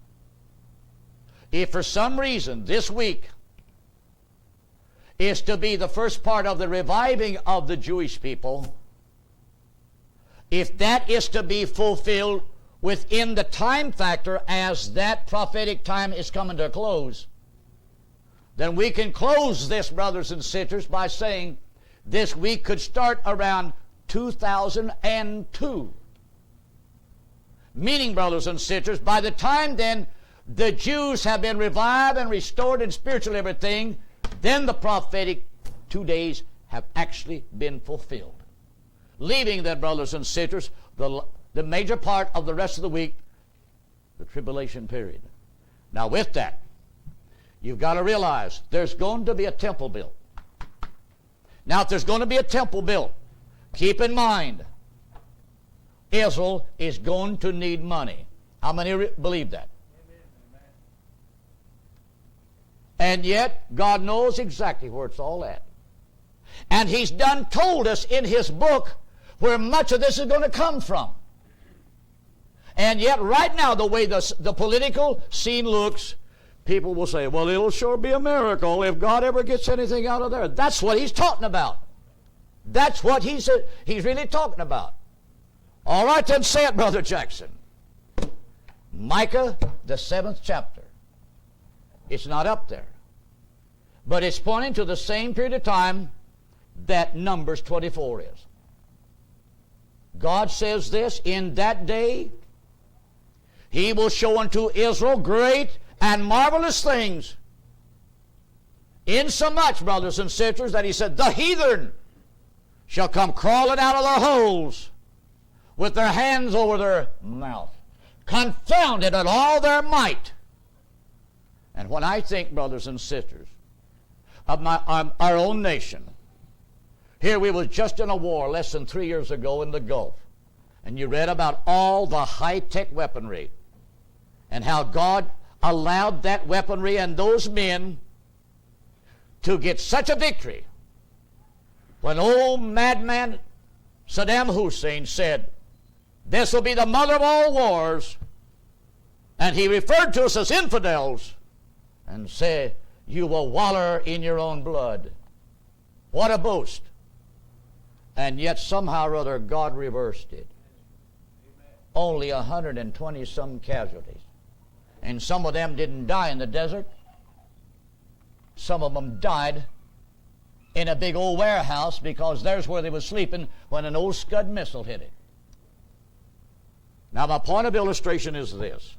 If for some reason this week is to be the first part of the reviving of the Jewish people, if that is to be fulfilled within the time factor as that prophetic time is coming to a close, then we can close this, brothers and sisters, by saying this week could start around 2002. Meaning, brothers and sisters, by the time then the Jews have been revived and restored in spiritual everything, then the prophetic 2 days have actually been fulfilled. Leaving then, brothers and sisters, the major part of the rest of the week, the tribulation period. Now with that, you've got to realize there's going to be a temple built. Now if there's going to be a temple built, keep in mind, Israel is going to need money. How many believe that? And yet, God knows exactly where it's all at. And He's done told us in His book where much of this is going to come from. And yet, right now, the way the political scene looks, people will say, well, it'll sure be a miracle if God ever gets anything out of there. That's what He's talking about. That's what He's really talking about. All right, then say it, Brother Jackson. Micah, the 7th chapter. It's not up there. But it's pointing to the same period of time that Numbers 24 is. God says this, in that day He will show unto Israel great and marvelous things, insomuch, brothers and sisters, that He said, the heathen shall come crawling out of their holes with their hands over their mouth, confounded at all their might. And when I think, brothers and sisters, of our own nation, here we was just in a war less than 3 years ago in the Gulf, and you read about all the high-tech weaponry and how God allowed that weaponry and those men to get such a victory. When old madman Saddam Hussein said, this will be the mother of all wars, and he referred to us as infidels, and say, you will waller in your own blood. What a boast. And yet somehow or other God reversed it. Amen. Only 120 some casualties. And some of them didn't die in the desert. Some of them died in a big old warehouse because there's where they were sleeping when an old Scud missile hit it. Now my point of illustration is this.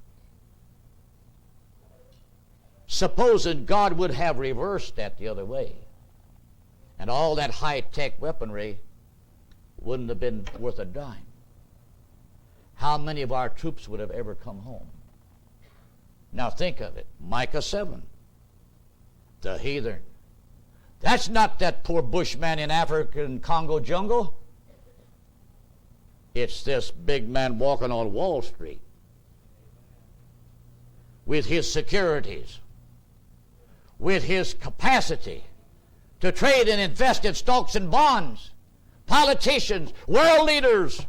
Supposing God would have reversed that the other way, and all that high-tech weaponry wouldn't have been worth a dime, how many of our troops would have ever come home? Now think of it. Micah 7. The heathen. That's not that poor bushman in African Congo jungle. It's this big man walking on Wall Street with his securities, with his capacity to trade and invest in stocks and bonds, politicians, world leaders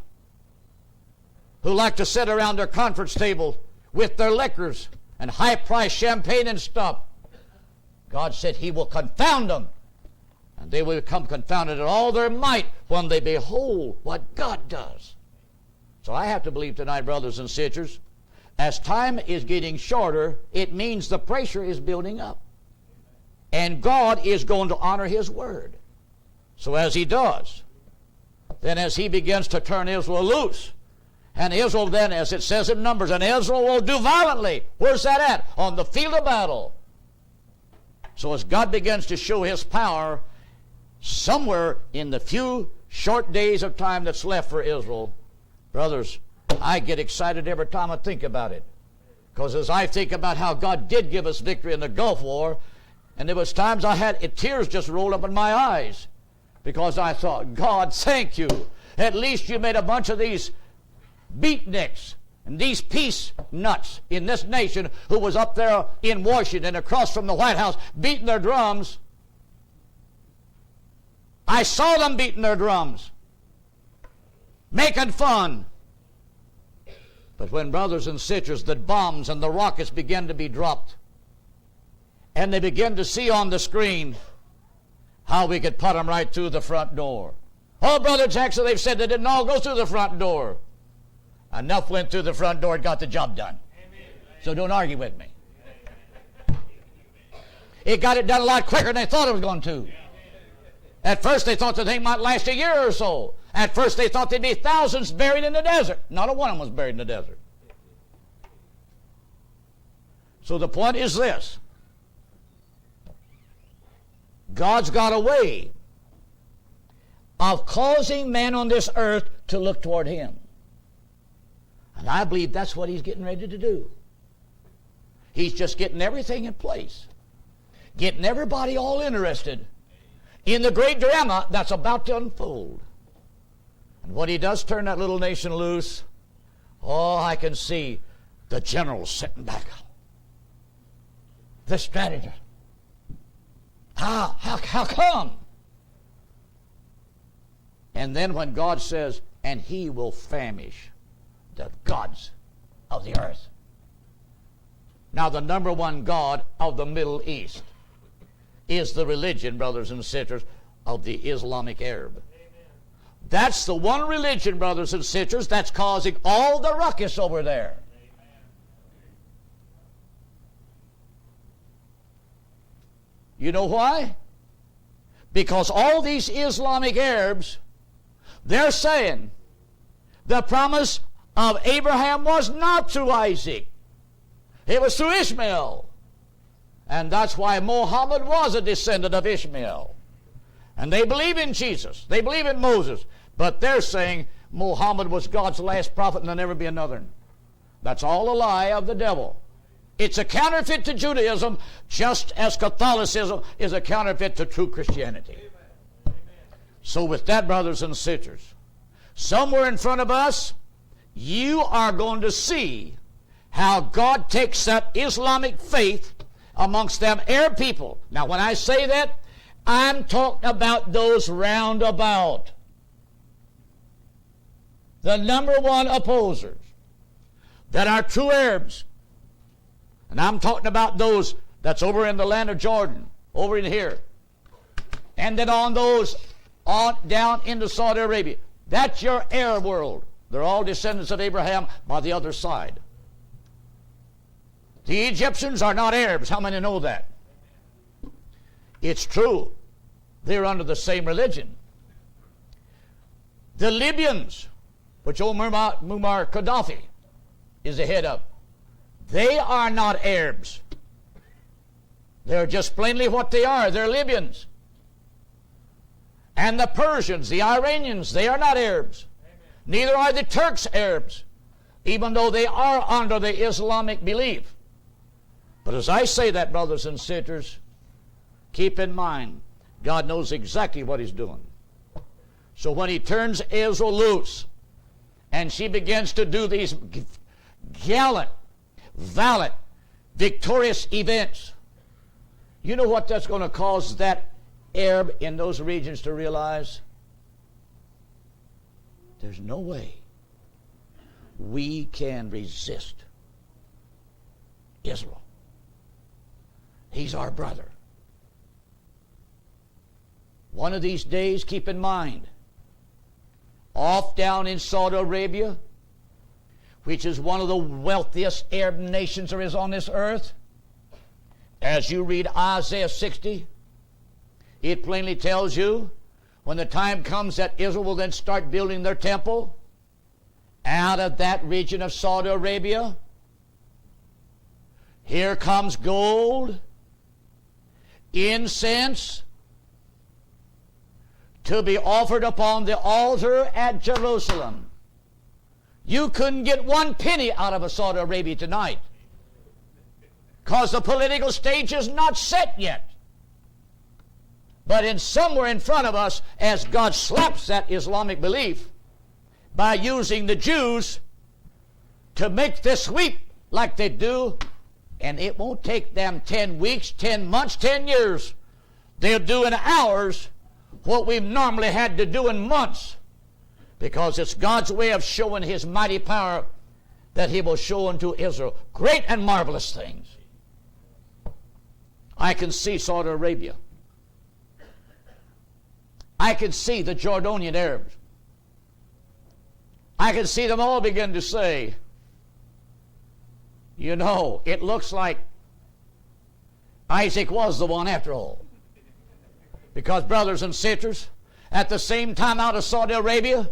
who like to sit around their conference table with their liquors and high-priced champagne and stuff. God said He will confound them, and they will become confounded at all their might when they behold what God does. So I have to believe tonight, brothers and sisters, as time is getting shorter, it means the pressure is building up. And God is going to honor His word. So as He does, then as He begins to turn Israel loose, and Israel then, as it says in Numbers, and Israel will do violently. Where's that at? On the field of battle. So as God begins to show His power, somewhere in the few short days of time that's left for Israel, brothers, I get excited every time I think about it. Because as I think about how God did give us victory in the Gulf War, and there was times I had tears just rolled up in my eyes because I thought, God, thank you. At least you made a bunch of these beatniks and these peace nuts in this nation who was up there in Washington across from the White House beating their drums. I saw them beating their drums, making fun. But when, brothers and sisters, the bombs and the rockets began to be dropped, and they begin to see on the screen how we could put them right through the front door. Oh, Brother Jackson, they've said they didn't all go through the front door. Enough went through the front door and got the job done. So don't argue with me. It got it done a lot quicker than they thought it was going to. At first they thought the thing might last a year or so. At first they thought there'd be thousands buried in the desert. Not a one of them was buried in the desert. So the point is this. God's got a way of causing man on this earth to look toward him. And I believe that's what he's getting ready to do. He's just getting everything in place. Getting everybody all interested in the great drama that's about to unfold. And when he does turn that little nation loose, oh, I can see the generals sitting back. The strategist. How come? And then when God says, and he will famish the gods of the earth. Now the number one god of the Middle East is the religion, brothers and sisters, of the Islamic Arab. Amen. That's the one religion, brothers and sisters, that's causing all the ruckus over there. Amen. You know why? Because all these Islamic Arabs, they're saying the promise of Abraham was not through Isaac. It was through Ishmael. And that's why Muhammad was a descendant of Ishmael. And they believe in Jesus. They believe in Moses. But they're saying Muhammad was God's last prophet and there'll never be another. That's all a lie of the devil. It's a counterfeit to Judaism, just as Catholicism is a counterfeit to true Christianity. Amen. So with that, brothers and sisters, somewhere in front of us, you are going to see how God takes that Islamic faith amongst them Arab people. Now, when I say that, I'm talking about those round about. The number one opposers that are true Arabs. And I'm talking about those that's over in the land of Jordan, over in here. And then on those on down into Saudi Arabia. That's your Arab world. They're all descendants of Abraham by the other side. The Egyptians are not Arabs. How many know that? It's true. They're under the same religion. The Libyans, which old Muammar Gaddafi is the head of, they are not Arabs. They're just plainly what they are. They're Libyans. And the Persians, the Iranians, they are not Arabs. Amen. Neither are the Turks Arabs, even though they are under the Islamic belief. But as I say that, brothers and sisters, keep in mind, God knows exactly what he's doing. So when he turns Israel loose, and she begins to do these gallant, valiant, victorious events, you know what that's going to cause that Arab in those regions to realize? There's no way we can resist Israel. He's our brother. One of these days, keep in mind, off down in Saudi Arabia, which is one of the wealthiest Arab nations there is on this earth, as you read Isaiah 60, it plainly tells you when the time comes that Israel will then start building their temple out of that region of Saudi Arabia. Here comes gold, incense, to be offered upon the altar at Jerusalem. You couldn't get 1 penny out of a Saudi Arabia tonight because the political stage is not set yet. But in somewhere in front of us, as God slaps that Islamic belief by using the Jews to make this sweep like they do, and it won't take them 10 weeks, 10 months, 10 years. They'll do in hours what we've normally had to do in months, because it's God's way of showing his mighty power that he will show unto Israel great and marvelous things. I can see Saudi Arabia I could see the Jordanian Arabs. I could see them all begin to say, you know, it looks like Isaac was the one after all. Because, brothers and sisters, at the same time out of Saudi Arabia,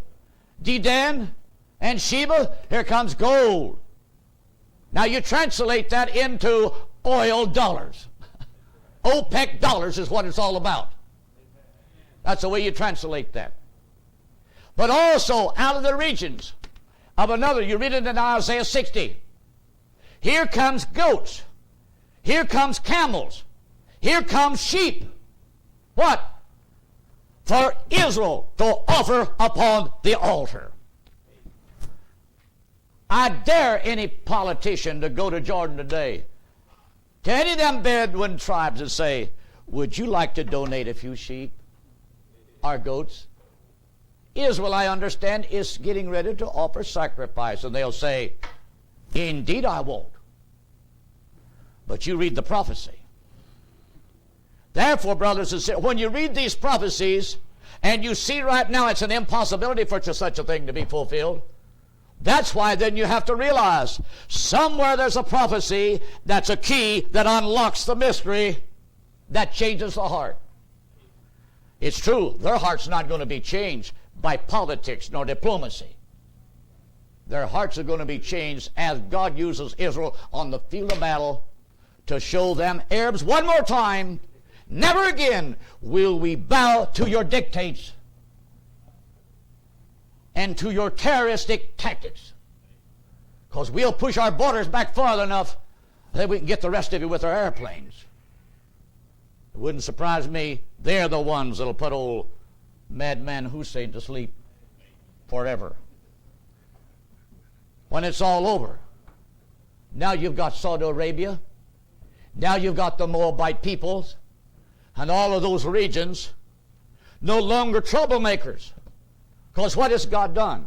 Dedan and Sheba, here comes gold. Now you translate that into oil dollars. OPEC dollars is what it's all about. That's the way you translate that. But also out of the regions of another, you read it in Isaiah 60. Here comes goats. Here comes camels. Here comes sheep. What? For Israel to offer upon the altar. I dare any politician to go to Jordan today, to any of them Bedouin tribes, and say, would you like to donate a few sheep or goats? Israel, I understand, is getting ready to offer sacrifice. And they'll say, indeed I won't. But you read the prophecy. Therefore, brothers and sisters, when you read these prophecies, and you see right now it's an impossibility for such a thing to be fulfilled, that's why then you have to realize somewhere there's a prophecy that's a key that unlocks the mystery that changes the heart. It's true, their heart's not going to be changed by politics nor diplomacy. Their hearts are going to be changed as God uses Israel on the field of battle to show them, Arabs, one more time, never again will we bow to your dictates and to your terroristic tactics. Because we'll push our borders back far enough that we can get the rest of you with our airplanes. It wouldn't surprise me, they're the ones that'll put old madman Hussein to sleep forever. When it's all over. Now you've got Saudi Arabia. Now you've got the Moabite peoples. And all of those regions no longer troublemakers. Because what has God done?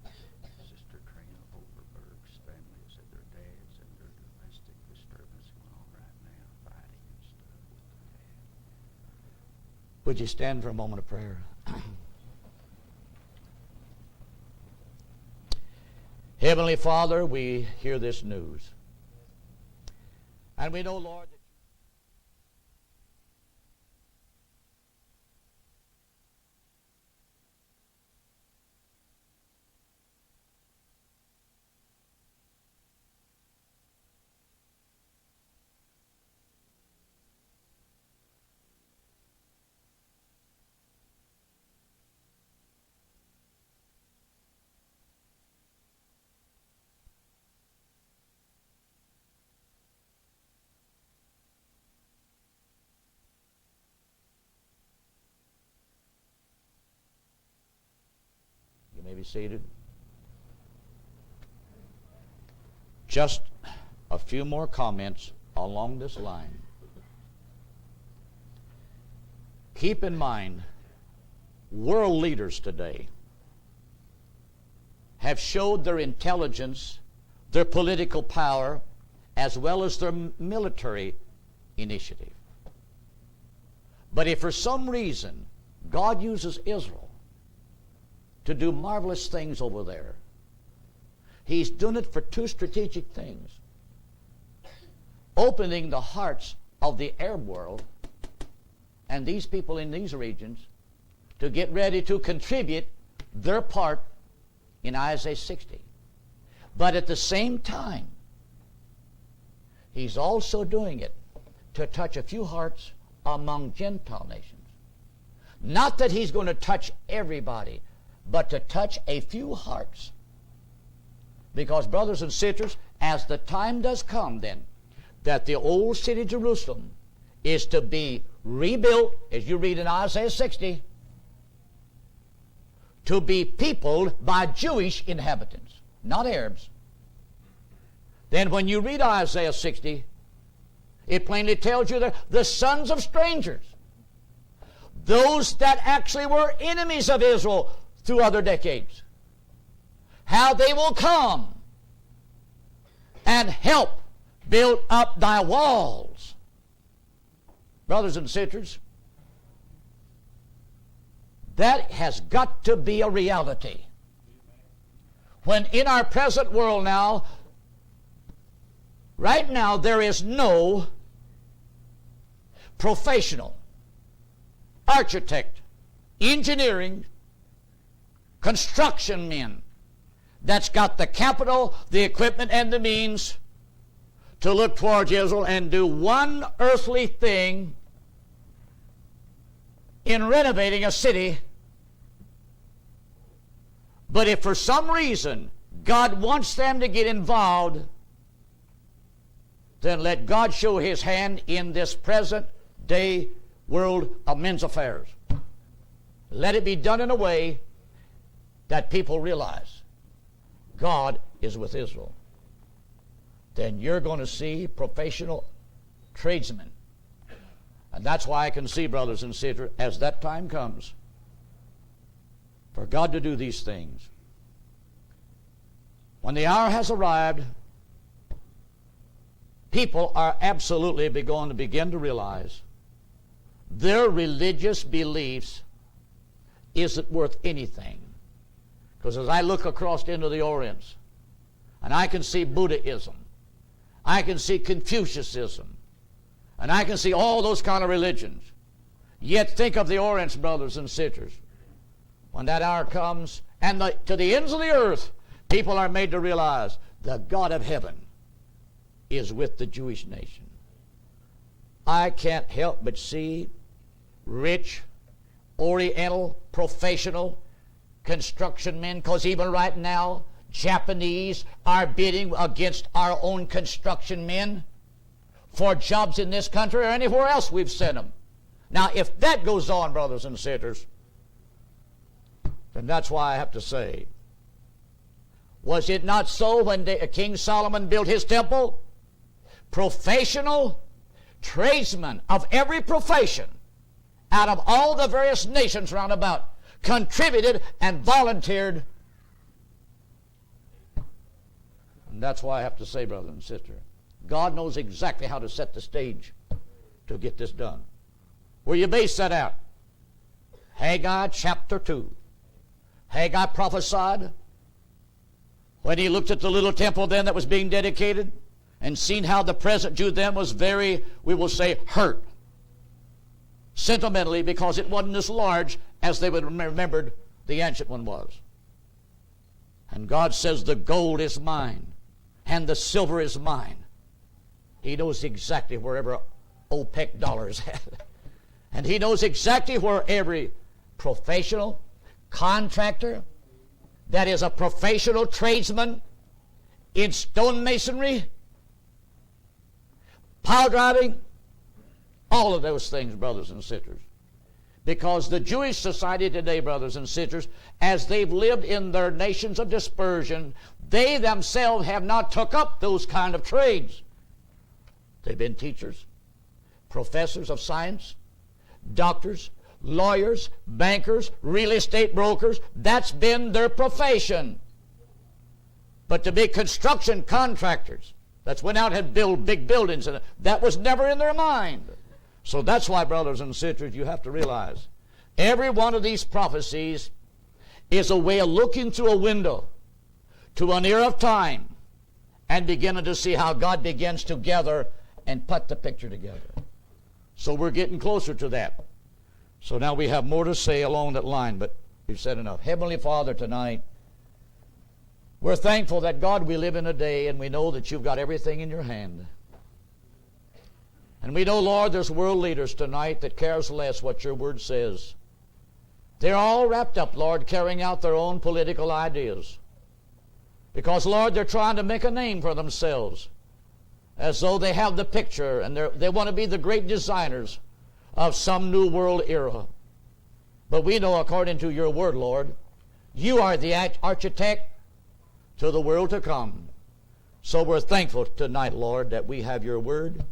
Sister Trina Overberg's family said their dad's and their domestic disturbance going on right now, fighting and stuff with their dad. Would you stand for a moment of prayer? Heavenly Father, we hear this news. And we know, Lord, that may be seated. Just a few more comments along this line. Keep in mind, world leaders today have showed their intelligence, their political power, as well as their military initiative. But if for some reason God uses Israel to do marvelous things over there, He's doing it for two strategic things. Opening the hearts of the Arab world and these people in these regions to get ready to contribute their part in Isaiah 60. But at the same time, He's also doing it to touch a few hearts among Gentile nations. Not that He's going to touch everybody, but to touch a few hearts. Because, brothers and sisters, as the time does come then, that the old city Jerusalem is to be rebuilt, as you read in Isaiah 60, to be peopled by Jewish inhabitants, not Arabs. Then when you read Isaiah 60, it plainly tells you that the sons of strangers, those that actually were enemies of Israel through other decades, how they will come and help build up thy walls. Brothers and sisters, That has got to be a reality. When in our present world now, right now, there is no professional architect, engineering, construction men that's got the capital, the equipment, and the means to look towards Israel and do one earthly thing in renovating a city. But if for some reason God wants them to get involved, then let God show His hand in this present day world of men's affairs. Let it be done in a way that people realize God is with Israel. Then you're going to see professional tradesmen. And that's why I can see, brothers and sisters, as that time comes, for God to do these things. When the hour has arrived, people are absolutely going to begin to realize their religious beliefs isn't worth anything. Because as I look across into the Orient, and I can see Buddhism, I can see Confucianism, and I can see all those kind of religions. Yet think of the Orient, brothers and sisters. When that hour comes, and to the ends of the earth, people are made to realize the God of heaven is with the Jewish nation. I can't help but see rich, oriental, professional construction men, because even right now, Japanese are bidding against our own construction men for jobs in this country or anywhere else we've sent them. Now, if that goes on, brothers and sisters, then that's why I have to say, was it not so when King Solomon built his temple? Professional tradesmen of every profession out of all the various nations round about contributed and volunteered. And that's why I have to say, brother and sister, God knows exactly how to set the stage to get this done. Where you base that out? Haggai chapter 2. Haggai prophesied when he looked at the little temple then that was being dedicated and seen how the present Jew then was very, we will say, hurt sentimentally because it wasn't as large as they would remembered the ancient one was. And God says, the gold is mine and the silver is mine. He knows exactly wherever OPEC dollars at. And he knows exactly where every professional contractor that is a professional tradesman in stonemasonry, pile driving, all of those things, brothers and sisters. Because the Jewish society today, brothers and sisters, as they've lived in their nations of dispersion, they themselves have not took up those kind of trades. They've been teachers, professors of science, doctors, lawyers, bankers, real estate brokers. That's been their profession. But to be construction contractors, that's went out and build big buildings, and that was never in their mind. So that's why, brothers and sisters, you have to realize every one of these prophecies is a way of looking through a window to an era of time and beginning to see how God begins to gather and put the picture together. So we're getting closer to that. So now we have more to say along that line, but we've said enough. Heavenly Father, tonight, we're thankful that, God, we live in a day and we know that you've got everything in your hand. And we know, Lord, there's world leaders tonight that cares less what your word says. They're all wrapped up, Lord, carrying out their own political ideas. Because, Lord, they're trying to make a name for themselves as though they have the picture and they want to be the great designers of some new world era. But we know, according to your word, Lord, you are the architect to the world to come. So we're thankful tonight, Lord, that we have your word.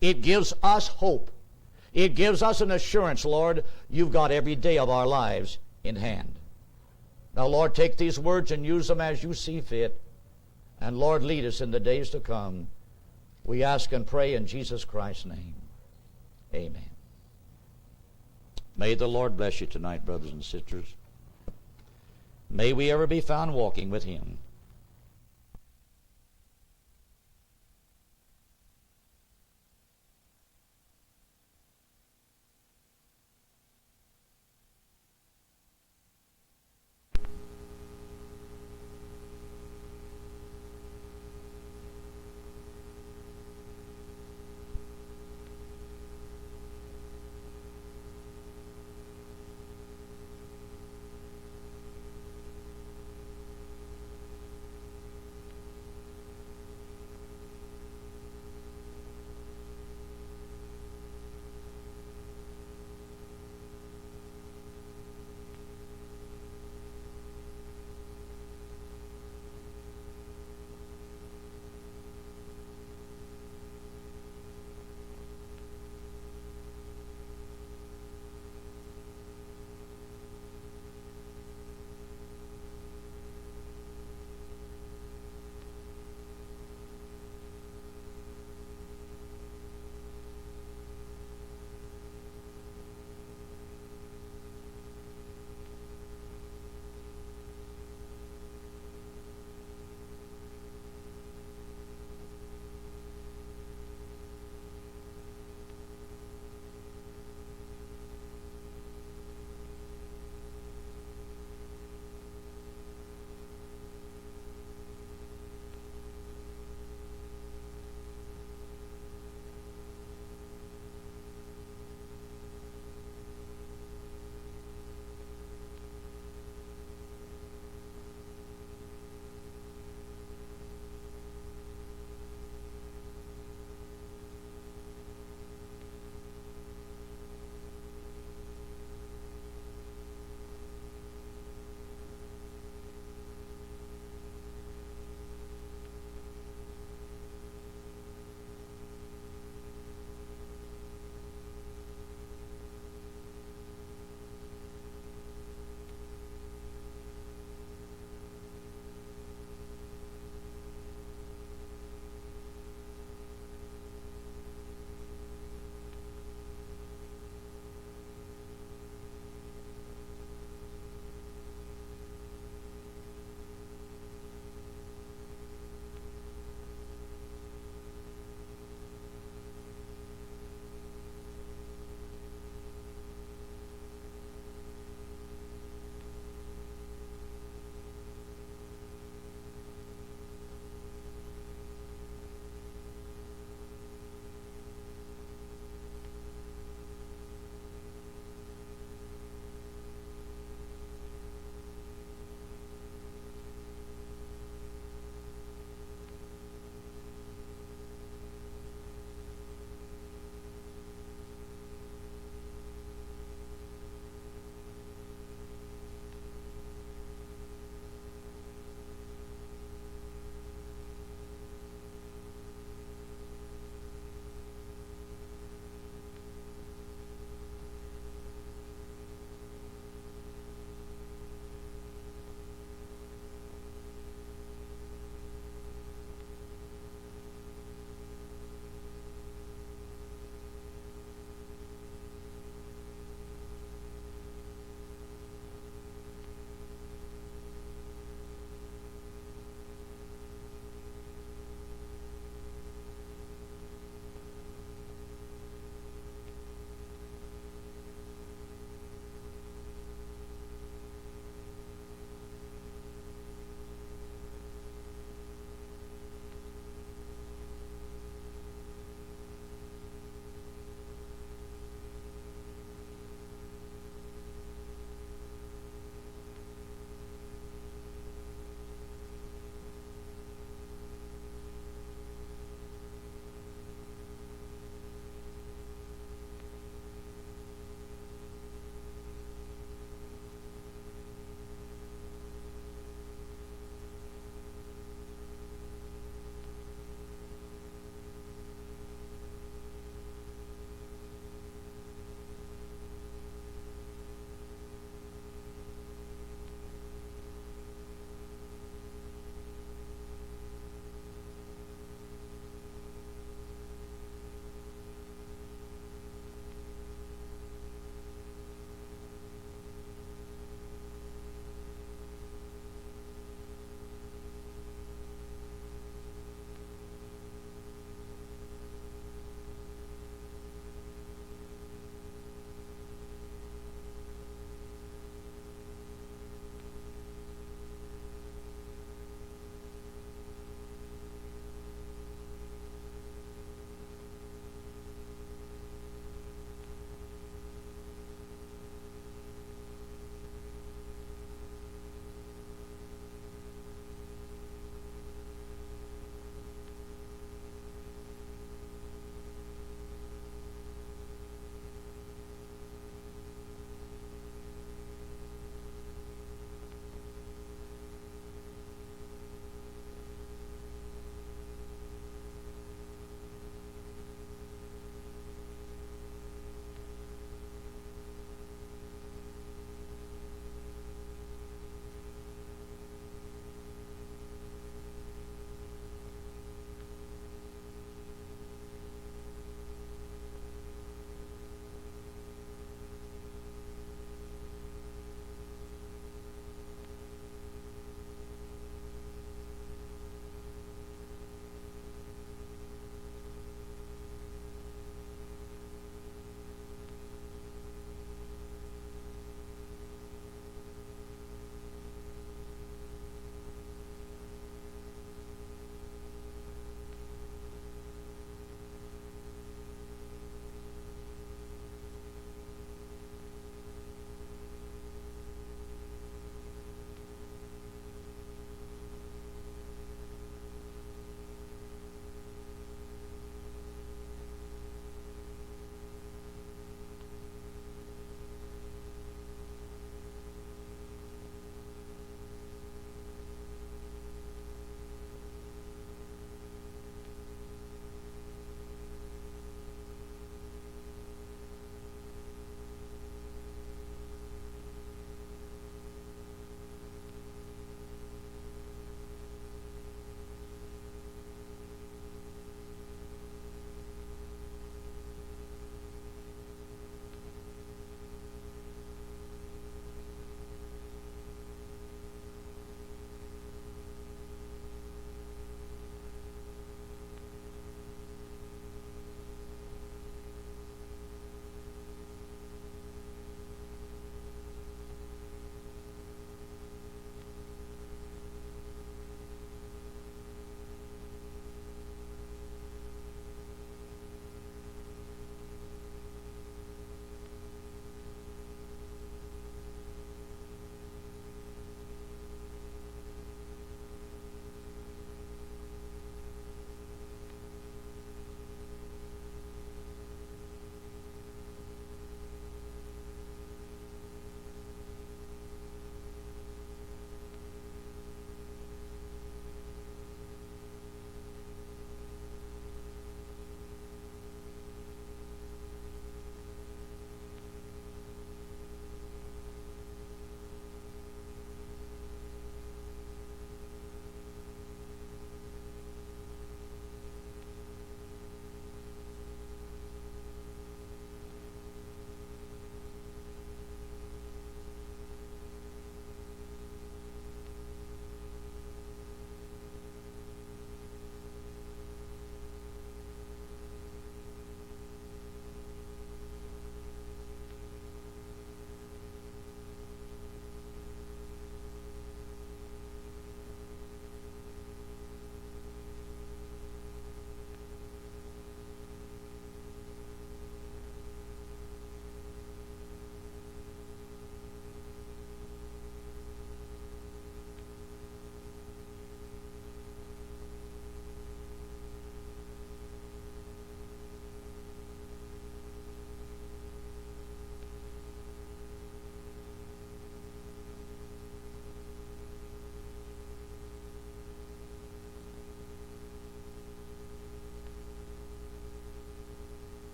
It gives us hope. It gives us an assurance, Lord, you've got every day of our lives in hand. Now, Lord, take these words and use them as you see fit. And, Lord, lead us in the days to come. We ask and pray in Jesus Christ's name. Amen. May the Lord bless you tonight, brothers and sisters. May we ever be found walking with Him.